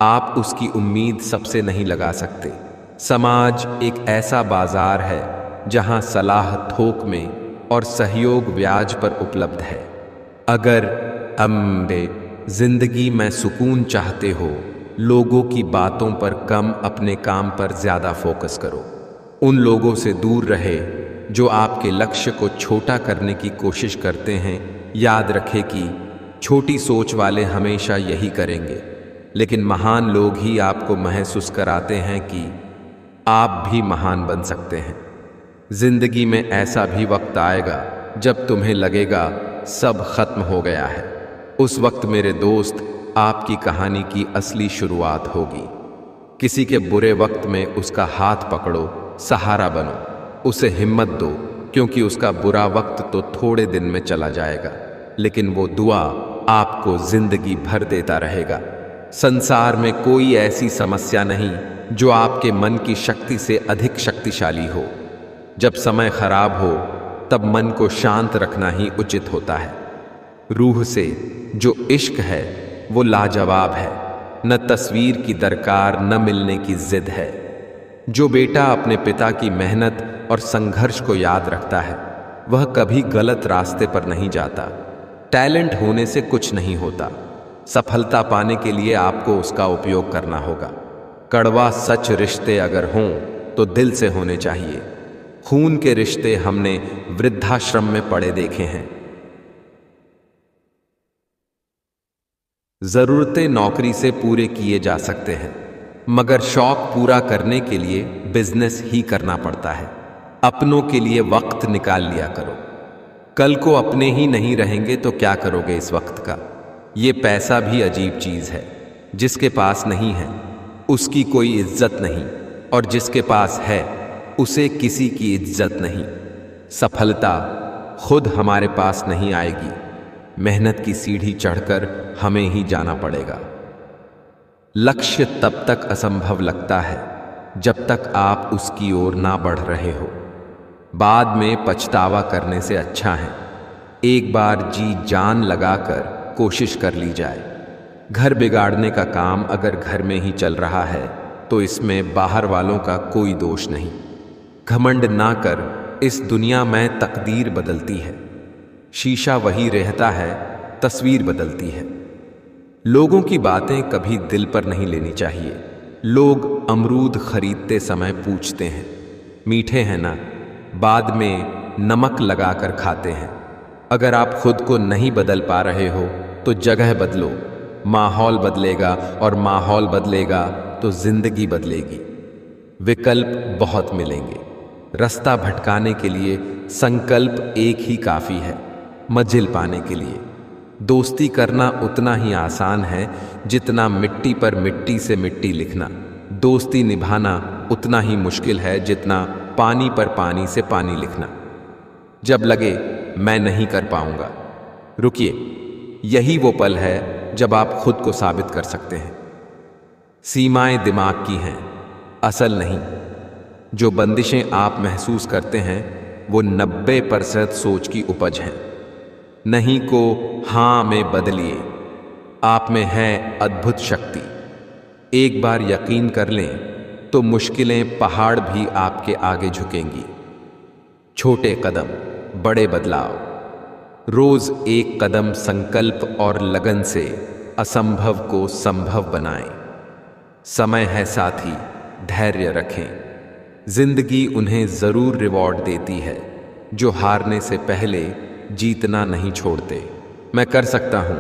[SPEAKER 1] आप उसकी उम्मीद सबसे नहीं लगा सकते। समाज एक ऐसा बाजार है जहां सलाह थोक में और सहयोग ब्याज पर उपलब्ध है। अगर अम्बे जिंदगी में सुकून चाहते हो, लोगों की बातों पर कम, अपने काम पर ज्यादा फोकस करो। उन लोगों से दूर रहे जो आपके लक्ष्य को छोटा करने की कोशिश करते हैं। याद रखें कि छोटी सोच वाले हमेशा यही करेंगे, लेकिन महान लोग ही आपको महसूस कराते हैं कि आप भी महान बन सकते हैं। जिंदगी में ऐसा भी वक्त आएगा जब तुम्हें लगेगा सब खत्म हो गया है। उस वक्त मेरे दोस्त आपकी कहानी की असली शुरुआत होगी। किसी के बुरे वक्त में उसका हाथ पकड़ो, सहारा बनो, उसे हिम्मत दो, क्योंकि उसका बुरा वक्त तो थोड़े दिन में चला जाएगा, लेकिन वो दुआ आपको जिंदगी भर देता रहेगा। संसार में कोई ऐसी समस्या नहीं जो आपके मन की शक्ति से अधिक शक्तिशाली हो। जब समय खराब हो तब मन को शांत रखना ही उचित होता है। रूह से जो इश्क है वो लाजवाब है, न तस्वीर की दरकार न मिलने की जिद है। जो बेटा अपने पिता की मेहनत और संघर्ष को याद रखता है वह कभी गलत रास्ते पर नहीं जाता। टैलेंट होने से कुछ नहीं होता, सफलता पाने के लिए आपको उसका उपयोग करना होगा। कड़वा सच रिश्ते अगर हों तो दिल से होने चाहिए। खून के रिश्ते हमने वृद्धाश्रम में पड़े देखे हैं। जरूरतें नौकरी से पूरे किए जा सकते हैं, मगर शौक पूरा करने के लिए बिजनेस ही करना पड़ता है। अपनों के लिए वक्त निकाल लिया करो। कल को अपने ही नहीं रहेंगे तो क्या करोगे इस वक्त का। ये पैसा भी अजीब चीज है, जिसके पास नहीं है उसकी कोई इज्जत नहीं, और जिसके पास है उसे किसी की इज्जत नहीं। सफलता खुद हमारे पास नहीं आएगी, मेहनत की सीढ़ी चढ़कर हमें ही जाना पड़ेगा। लक्ष्य तब तक असंभव लगता है जब तक आप उसकी ओर ना बढ़ रहे हो। बाद में पछतावा करने से अच्छा है एक बार जी जान लगाकर कोशिश कर ली जाए। घर बिगाड़ने का काम अगर घर में ही चल रहा है तो इसमें बाहर वालों का कोई दोष नहीं। घमंड ना कर, इस दुनिया में तकदीर बदलती है। शीशा वही रहता है, तस्वीर बदलती है। लोगों की बातें कभी दिल पर नहीं लेनी चाहिए। लोग अमरूद खरीदते समय पूछते हैं मीठे हैं ना, बाद में नमक लगाकर खाते हैं। अगर आप खुद को नहीं बदल पा रहे हो तो जगह बदलो। माहौल बदलेगा और माहौल बदलेगा तो जिंदगी बदलेगी। विकल्प बहुत मिलेंगे, रास्ता भटकाने के लिए संकल्प एक ही काफी है। मंजिल पाने के लिए दोस्ती करना उतना ही आसान है जितना मिट्टी पर मिट्टी से मिट्टी लिखना। दोस्ती निभाना उतना ही मुश्किल है जितना पानी पर पानी से पानी लिखना। जब लगे मैं नहीं कर पाऊंगा रुकिए, यही वो पल है जब आप खुद को साबित कर सकते हैं। सीमाएं दिमाग की हैं, असल नहीं। जो बंदिशें आप महसूस करते हैं वो 90% सोच की उपज हैं। नहीं को हाँ में बदलिए, आप में है अद्भुत शक्ति। एक बार यकीन कर लें तो मुश्किलें पहाड़ भी आपके आगे झुकेंगी। छोटे कदम, बड़े बदलाव। रोज एक कदम संकल्प और लगन से असंभव को संभव बनाएं। समय है साथी, धैर्य रखें। जिंदगी उन्हें जरूर रिवॉर्ड देती है जो हारने से पहले जीतना नहीं छोड़ते। मैं कर सकता हूं,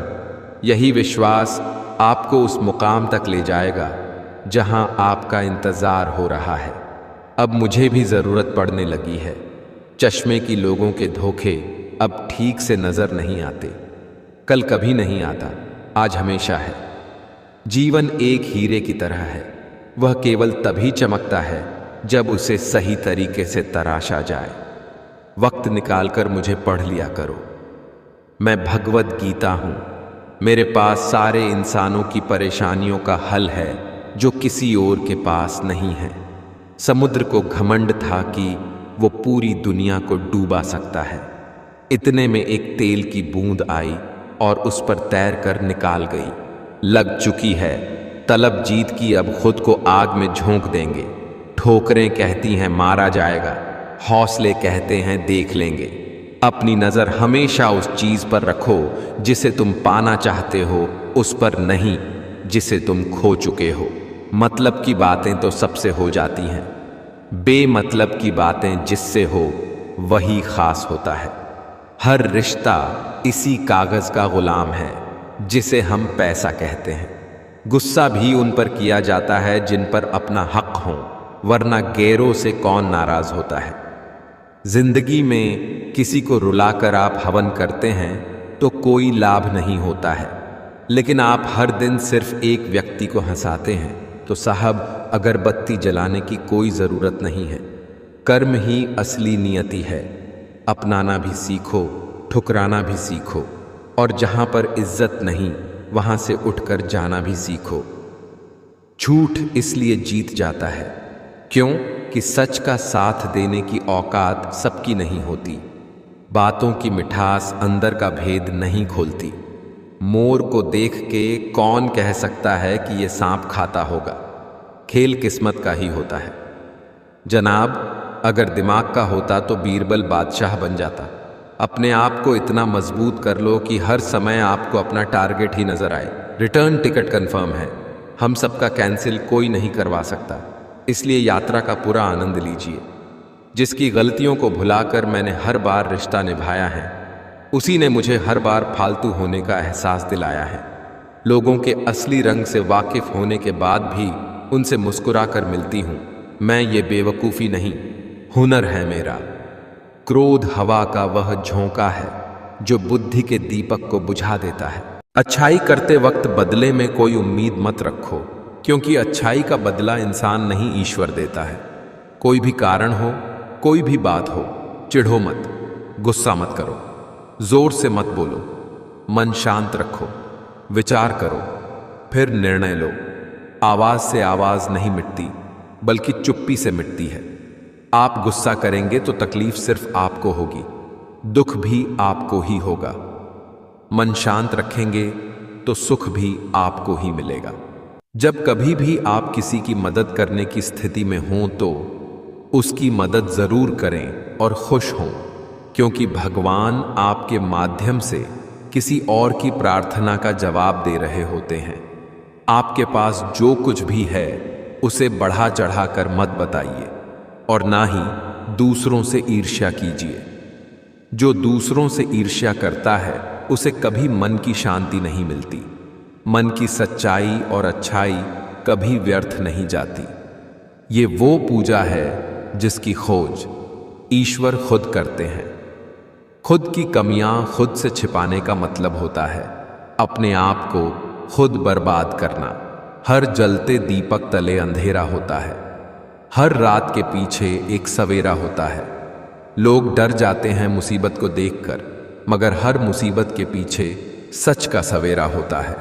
[SPEAKER 1] यही विश्वास आपको उस मुकाम तक ले जाएगा जहां आपका इंतजार हो रहा है। अब मुझे भी जरूरत पड़ने लगी है। चश्मे की लोगों के धोखे अब ठीक से नजर नहीं आते। कल कभी नहीं आता, आज हमेशा है। जीवन एक हीरे की तरह है, वह केवल तभी चमकता है जब उसे सही तरीके से तराशा जाए। वक्त निकालकर मुझे पढ़ लिया करो। मैं भगवद गीता हूं। मेरे पास सारे इंसानों की परेशानियों का हल है जो किसी और के पास नहीं है। समुद्र को घमंड था कि वो पूरी दुनिया को डूबा सकता है। इतने में एक तेल की बूंद आई और उस पर तैर कर निकाल गई। लग चुकी है तलब जीत की, अब खुद को आग में झोंक देंगे। ठोकरें कहती हैं मारा जाएगा, हौसले कहते हैं देख लेंगे। अपनी नजर हमेशा उस चीज पर रखो जिसे तुम पाना चाहते हो, उस पर नहीं जिसे तुम खो चुके हो। मतलब की बातें तो सबसे हो जाती हैं, बेमतलब की बातें जिससे हो वही खास होता है। हर रिश्ता इसी कागज का गुलाम है जिसे हम पैसा कहते हैं। गुस्सा भी उन पर किया जाता है जिन पर अपना हक हो, वरना गैरों से कौन नाराज होता है। जिंदगी में किसी को रुलाकर आप हवन करते हैं तो कोई लाभ नहीं होता है, लेकिन आप हर दिन सिर्फ एक व्यक्ति को हंसाते हैं तो साहब अगरबत्ती जलाने की कोई ज़रूरत नहीं है। कर्म ही असली नियति है। अपनाना भी सीखो, ठुकराना भी सीखो, और जहाँ पर इज्जत नहीं वहाँ से उठकर जाना भी सीखो। झूठ इसलिए जीत जाता है क्यों कि सच का साथ देने की औकात सबकी नहीं होती। बातों की मिठास अंदर का भेद नहीं खोलती। मोर को देख के कौन कह सकता है कि ये सांप खाता होगा। खेल किस्मत का ही होता है। जनाब, अगर दिमाग का होता तो बीरबल बादशाह बन जाता। अपने आप को इतना मजबूत कर लो कि हर समय आपको अपना टारगेट ही नजर आए। रिटर्न टिकट कंफर्म है, हम सबका कैंसिल कोई नहीं करवा सकता, इसलिए यात्रा का पूरा आनंद लीजिए। जिसकी गलतियों को भुलाकर मैंने हर बार रिश्ता निभाया है, उसी ने मुझे हर बार फालतू होने का एहसास दिलाया है। लोगों के असली रंग से वाकिफ होने के बाद भी उनसे मुस्कुरा कर मिलती हूँ। मैं ये बेवकूफ़ी नहीं, हुनर है मेरा। क्रोध हवा का वह झोंका है जो बुद्धि के दीपक को बुझा देता है। अच्छाई करते वक्त बदले में कोई उम्मीद मत रखो, क्योंकि अच्छाई का बदला इंसान नहीं ईश्वर देता है। कोई भी कारण हो, कोई भी बात हो, चिढ़ो मत, गुस्सा मत करो, जोर से मत बोलो, मन शांत रखो, विचार करो, फिर निर्णय लो। आवाज से आवाज नहीं मिटती, बल्कि चुप्पी से मिटती है। आप गुस्सा करेंगे तो तकलीफ सिर्फ आपको होगी, दुख भी आपको ही होगा। मन शांत रखेंगे तो सुख भी आपको ही मिलेगा। जब कभी भी आप किसी की मदद करने की स्थिति में हों तो उसकी मदद जरूर करें और खुश हों, क्योंकि भगवान आपके माध्यम से किसी और की प्रार्थना का जवाब दे रहे होते हैं। आपके पास जो कुछ भी है उसे बढ़ा चढ़ाकर मत बताइए, और ना ही दूसरों से ईर्ष्या कीजिए। जो दूसरों से ईर्ष्या करता है उसे कभी मन की शांति नहीं मिलती। मन की सच्चाई और अच्छाई कभी व्यर्थ नहीं जाती। ये वो पूजा है जिसकी खोज ईश्वर खुद करते हैं। खुद की कमियां खुद से छिपाने का मतलब होता है अपने आप को खुद बर्बाद करना। हर जलते दीपक तले अंधेरा होता है, हर रात के पीछे एक सवेरा होता है। लोग डर जाते हैं मुसीबत को देखकर, मगर हर मुसीबत के पीछे सच का सवेरा होता है।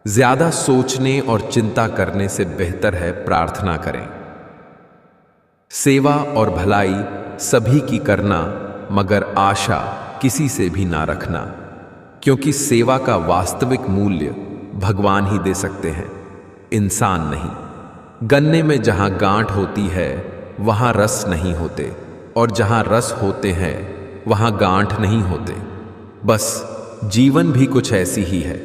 [SPEAKER 1] ज्यादा सोचने और चिंता करने से बेहतर है प्रार्थना करें। सेवा और भलाई सभी की करना, मगर आशा किसी से भी ना रखना, क्योंकि सेवा का वास्तविक मूल्य भगवान ही दे सकते हैं, इंसान नहीं। गन्ने में जहां गांठ होती है वहां रस नहीं होते, और जहां रस होते हैं वहां गांठ नहीं होते। बस जीवन भी कुछ ऐसी ही है।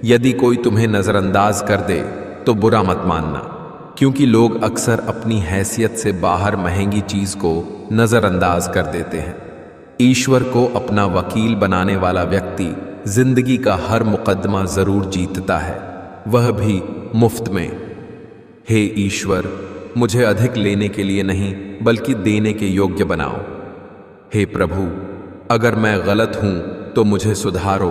[SPEAKER 1] यदि कोई तुम्हें नजरअंदाज कर दे तो बुरा मत मानना, क्योंकि लोग अक्सर अपनी हैसियत से बाहर महंगी चीज को नजरअंदाज कर देते हैं। ईश्वर को अपना वकील बनाने वाला व्यक्ति जिंदगी का हर मुकदमा जरूर जीतता है, वह भी मुफ्त में। हे ईश्वर, मुझे अधिक लेने के लिए नहीं बल्कि देने के योग्य बनाओ। हे प्रभु, अगर मैं गलत हूं तो मुझे सुधारो,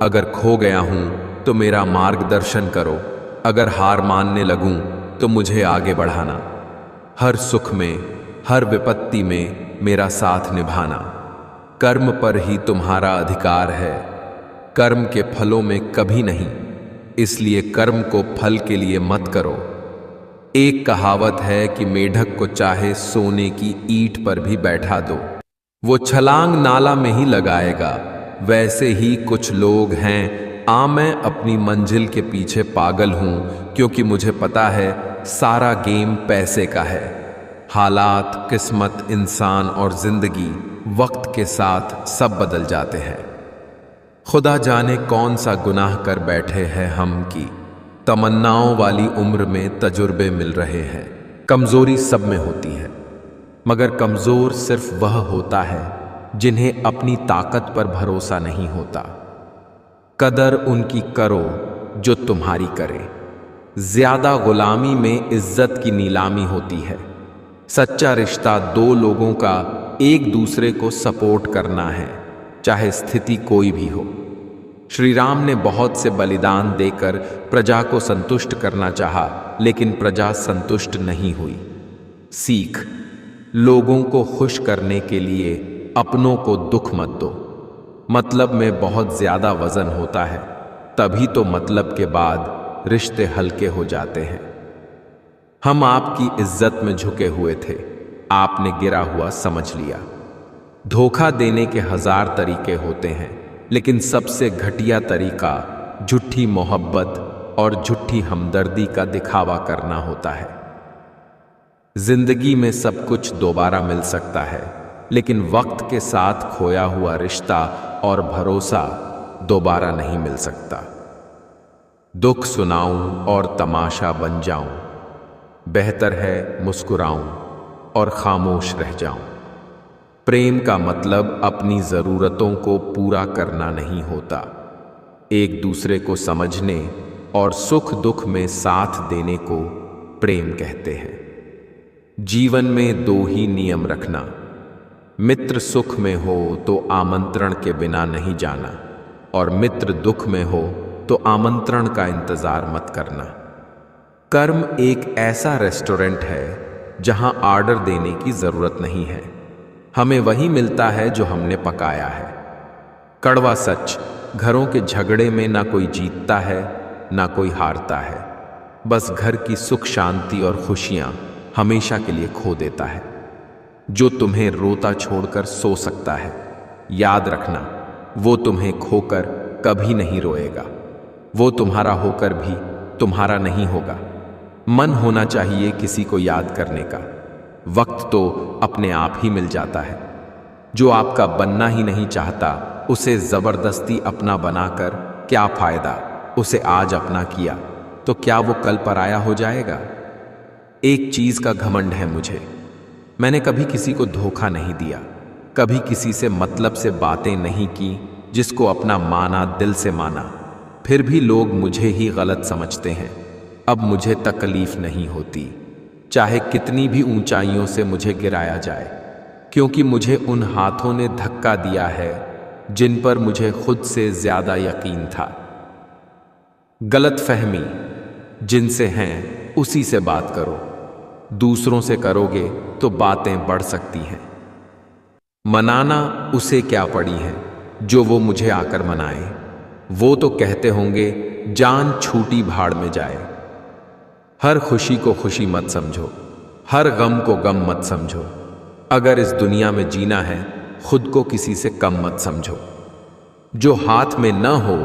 [SPEAKER 1] अगर खो गया हूं तो मेरा मार्गदर्शन करो, अगर हार मानने लगूं तो मुझे आगे बढ़ाना। हर सुख में, हर विपत्ति में मेरा साथ निभाना। कर्म पर ही तुम्हारा अधिकार है, कर्म के फलों में कभी नहीं, इसलिए कर्म को फल के लिए मत करो। एक कहावत है कि मेढक को चाहे सोने की ईंट पर भी बैठा दो, वो छलांग नाला में ही लगाएगा। वैसे ही कुछ लोग हैं, मैं अपनी मंजिल के पीछे पागल हूं, क्योंकि मुझे पता है सारा गेम पैसे का है। हालात, किस्मत, इंसान और जिंदगी वक्त के साथ सब बदल जाते हैं। खुदा जाने कौन सा गुनाह कर बैठे हैं हम की तमन्नाओं वाली उम्र में तजुर्बे मिल रहे हैं। कमजोरी सब में होती है, मगर कमजोर सिर्फ वह होता है जिन्हें अपनी ताकत पर भरोसा नहीं होता। कदर उनकी करो जो तुम्हारी करे। ज्यादा गुलामी में इज्जत की नीलामी होती है। सच्चा रिश्ता दो लोगों का एक दूसरे को सपोर्ट करना है, चाहे स्थिति कोई भी हो। श्री राम ने बहुत से बलिदान देकर प्रजा को संतुष्ट करना चाहा, लेकिन प्रजा संतुष्ट नहीं हुई। सीख, लोगों को खुश करने के लिए अपनों को दुख मत दो। मतलब में बहुत ज्यादा वजन होता है, तभी तो मतलब के बाद रिश्ते हल्के हो जाते हैं। हम आपकी इज्जत में झुके हुए थे, आपने गिरा हुआ समझ लिया। धोखा देने के 1000 तरीके होते हैं, लेकिन सबसे घटिया तरीका झूठी मोहब्बत और झूठी हमदर्दी का दिखावा करना होता है। जिंदगी में सब कुछ दोबारा मिल सकता है, लेकिन वक्त के साथ खोया हुआ रिश्ता और भरोसा दोबारा नहीं मिल सकता। दुख सुनाऊं और तमाशा बन जाऊं, बेहतर है मुस्कुराऊं और खामोश रह जाऊं। प्रेम का मतलब अपनी जरूरतों को पूरा करना नहीं होता, एक दूसरे को समझने और सुख दुख में साथ देने को प्रेम कहते हैं। जीवन में 2 ही नियम रखना, मित्र सुख में हो तो आमंत्रण के बिना नहीं जाना, और मित्र दुख में हो तो आमंत्रण का इंतजार मत करना। कर्म एक ऐसा रेस्टोरेंट है जहां ऑर्डर देने की जरूरत नहीं है, हमें वही मिलता है जो हमने पकाया है। कड़वा सच, घरों के झगड़े में ना कोई जीतता है ना कोई हारता है, बस घर की सुख शांति और खुशियां हमेशा के लिए खो देता है। जो तुम्हें रोता छोड़कर सो सकता है, याद रखना वो तुम्हें खोकर कभी नहीं रोएगा, वो तुम्हारा होकर भी तुम्हारा नहीं होगा। मन होना चाहिए किसी को याद करने का, वक्त तो अपने आप ही मिल जाता है। जो आपका बनना ही नहीं चाहता उसे जबरदस्ती अपना बनाकर क्या फायदा। उसे आज अपना किया तो क्या वो कल पराया हो जाएगा। एक चीज का घमंड है मुझे, मैंने कभी किसी को धोखा नहीं दिया, कभी किसी से मतलब से बातें नहीं की जिसको अपना माना, दिल से माना। फिर भी लोग मुझे ही गलत समझते हैं। अब मुझे तकलीफ नहीं होती, चाहे कितनी भी ऊंचाइयों से मुझे गिराया जाए, क्योंकि मुझे उन हाथों ने धक्का दिया है जिन पर मुझे खुद से ज्यादा यकीन था। गलतफहमी जिनसे हैं उसी से बात करो, दूसरों से करोगे तो बातें बढ़ सकती हैं। मनाना उसे क्या पड़ी है जो वो मुझे आकर मनाए। वो तो कहते होंगे जान छूटी भाड़ में जाए। हर खुशी को खुशी मत समझो, हर गम को गम मत समझो। अगर इस दुनिया में जीना है, खुद को किसी से कम मत समझो। जो हाथ में न हो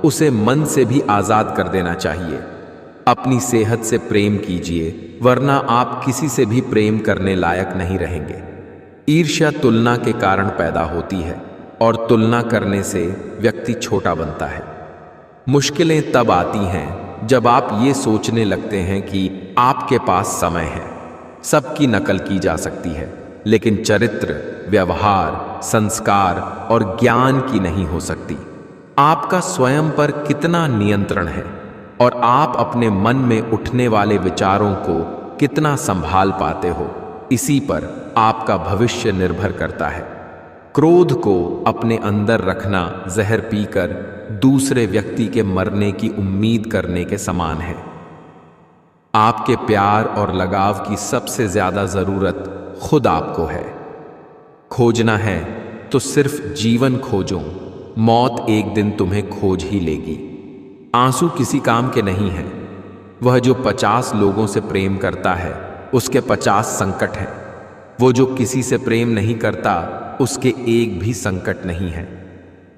[SPEAKER 1] उसे मन से भी आजाद कर देना चाहिए। अपनी सेहत से प्रेम कीजिए, वरना आप किसी से भी प्रेम करने लायक नहीं रहेंगे। ईर्ष्या तुलना के कारण पैदा होती है और तुलना करने से व्यक्ति छोटा बनता है। मुश्किलें तब आती हैं जब आप ये सोचने लगते हैं कि आपके पास समय है, सबकी नकल की जा सकती है, लेकिन चरित्र, व्यवहार, संस्कार और ज्ञान की नहीं हो सकती। आपका स्वयं पर कितना नियंत्रण है और आप अपने मन में उठने वाले विचारों को कितना संभाल पाते हो, इसी पर आपका भविष्य निर्भर करता है। क्रोध को अपने अंदर रखना जहर पीकर दूसरे व्यक्ति के मरने की उम्मीद करने के समान है। आपके प्यार और लगाव की सबसे ज्यादा जरूरत खुद आपको है। खोजना है तो सिर्फ जीवन खोजो, मौत एक दिन तुम्हें खोज ही लेगी। आंसू किसी काम के नहीं हैं। वह जो 50 लोगों से प्रेम करता है उसके 50 संकट हैं। वो जो किसी से प्रेम नहीं करता उसके एक भी संकट नहीं है।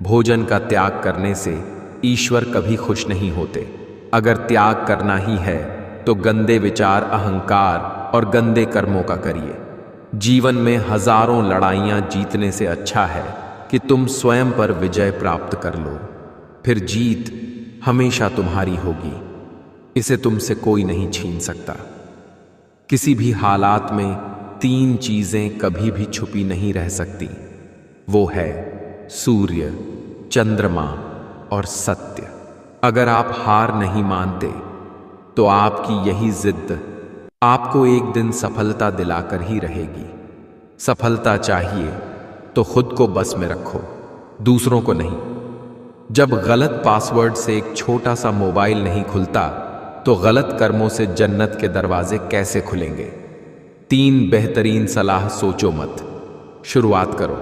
[SPEAKER 1] भोजन का त्याग करने से ईश्वर कभी खुश नहीं होते। अगर त्याग करना ही है तो गंदे विचार, अहंकार और गंदे कर्मों का करिए। जीवन में हजारों लड़ाइयां जीतने से अच्छा है कि तुम स्वयं पर विजय प्राप्त कर लो। फिर जीत हमेशा तुम्हारी होगी, इसे तुमसे कोई नहीं छीन सकता। किसी भी हालात में 3 चीजें कभी भी छुपी नहीं रह सकती। वो है सूर्य, चंद्रमा और सत्य। अगर आप हार नहीं मानते तो आपकी यही जिद आपको एक दिन सफलता दिलाकर ही रहेगी। सफलता चाहिए तो खुद को बस में रखो, दूसरों को नहीं। जब गलत पासवर्ड से एक छोटा सा मोबाइल नहीं खुलता तो गलत कर्मों से जन्नत के दरवाजे कैसे खुलेंगे। 3 बेहतरीन सलाह सोचो मत, शुरुआत करो।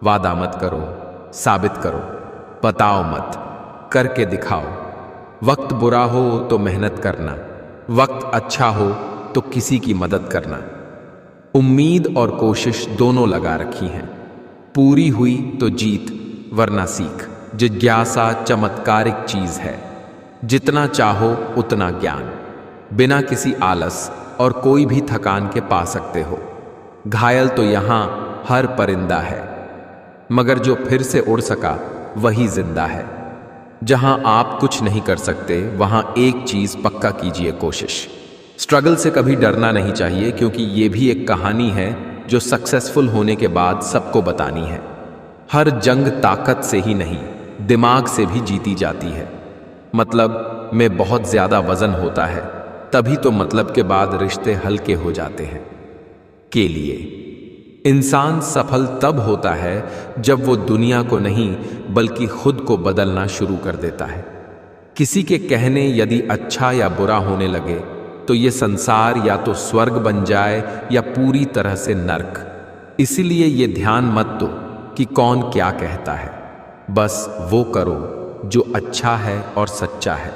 [SPEAKER 1] वादा मत करो, साबित करो। बताओ मत, करके दिखाओ। वक्त बुरा हो तो मेहनत करना, वक्त अच्छा हो तो किसी की मदद करना। उम्मीद और कोशिश दोनों लगा रखी हैं। पूरी हुई तो जीत, वरना सीख। जिज्ञासा चमत्कारिक चीज है। जितना चाहो उतना ज्ञान, बिना किसी आलस और कोई भी थकान के पा सकते हो। घायल तो यहां हर परिंदा है, मगर जो फिर से उड़ सका वही जिंदा है। जहां आप कुछ नहीं कर सकते वहां एक चीज पक्का कीजिए, कोशिश। स्ट्रगल से कभी डरना नहीं चाहिए, क्योंकि ये भी एक कहानी है जो सक्सेसफुल होने के बाद सबको बतानी है। हर जंग ताकत से ही नहीं, दिमाग से भी जीती जाती है। मतलब में बहुत ज्यादा वजन होता है, तभी तो मतलब के बाद रिश्ते हल्के हो जाते हैं। के लिए इंसान सफल तब होता है जब वो दुनिया को नहीं बल्कि खुद को बदलना शुरू कर देता है। किसी के कहने यदि अच्छा या बुरा होने लगे तो ये संसार या तो स्वर्ग बन जाए या पूरी तरह से नर्क। इसीलिए ये ध्यान मत दो कि कौन क्या कहता है, बस वो करो जो अच्छा है और सच्चा है।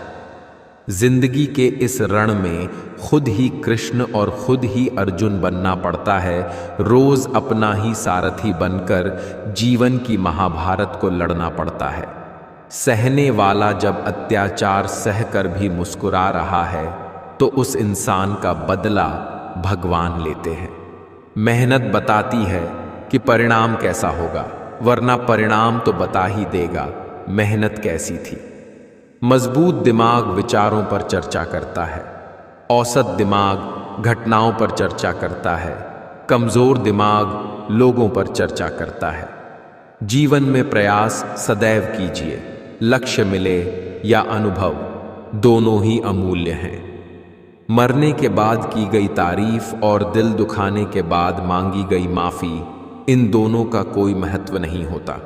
[SPEAKER 1] जिंदगी के इस रण में खुद ही कृष्ण और खुद ही अर्जुन बनना पड़ता है। रोज अपना ही सारथी बनकर जीवन की महाभारत को लड़ना पड़ता है। सहने वाला जब अत्याचार सहकर भी मुस्कुरा रहा है तो उस इंसान का बदला भगवान लेते हैं। मेहनत बताती है कि परिणाम कैसा होगा, वरना परिणाम तो बता ही देगा मेहनत कैसी थी। मजबूत दिमाग विचारों पर चर्चा करता है, औसत दिमाग घटनाओं पर चर्चा करता है, कमजोर दिमाग लोगों पर चर्चा करता है। जीवन में प्रयास सदैव कीजिए, लक्ष्य मिले या अनुभव, दोनों ही अमूल्य हैं। मरने के बाद की गई तारीफ और दिल दुखाने के बाद मांगी गई माफी, इन दोनों का कोई महत्व नहीं होता।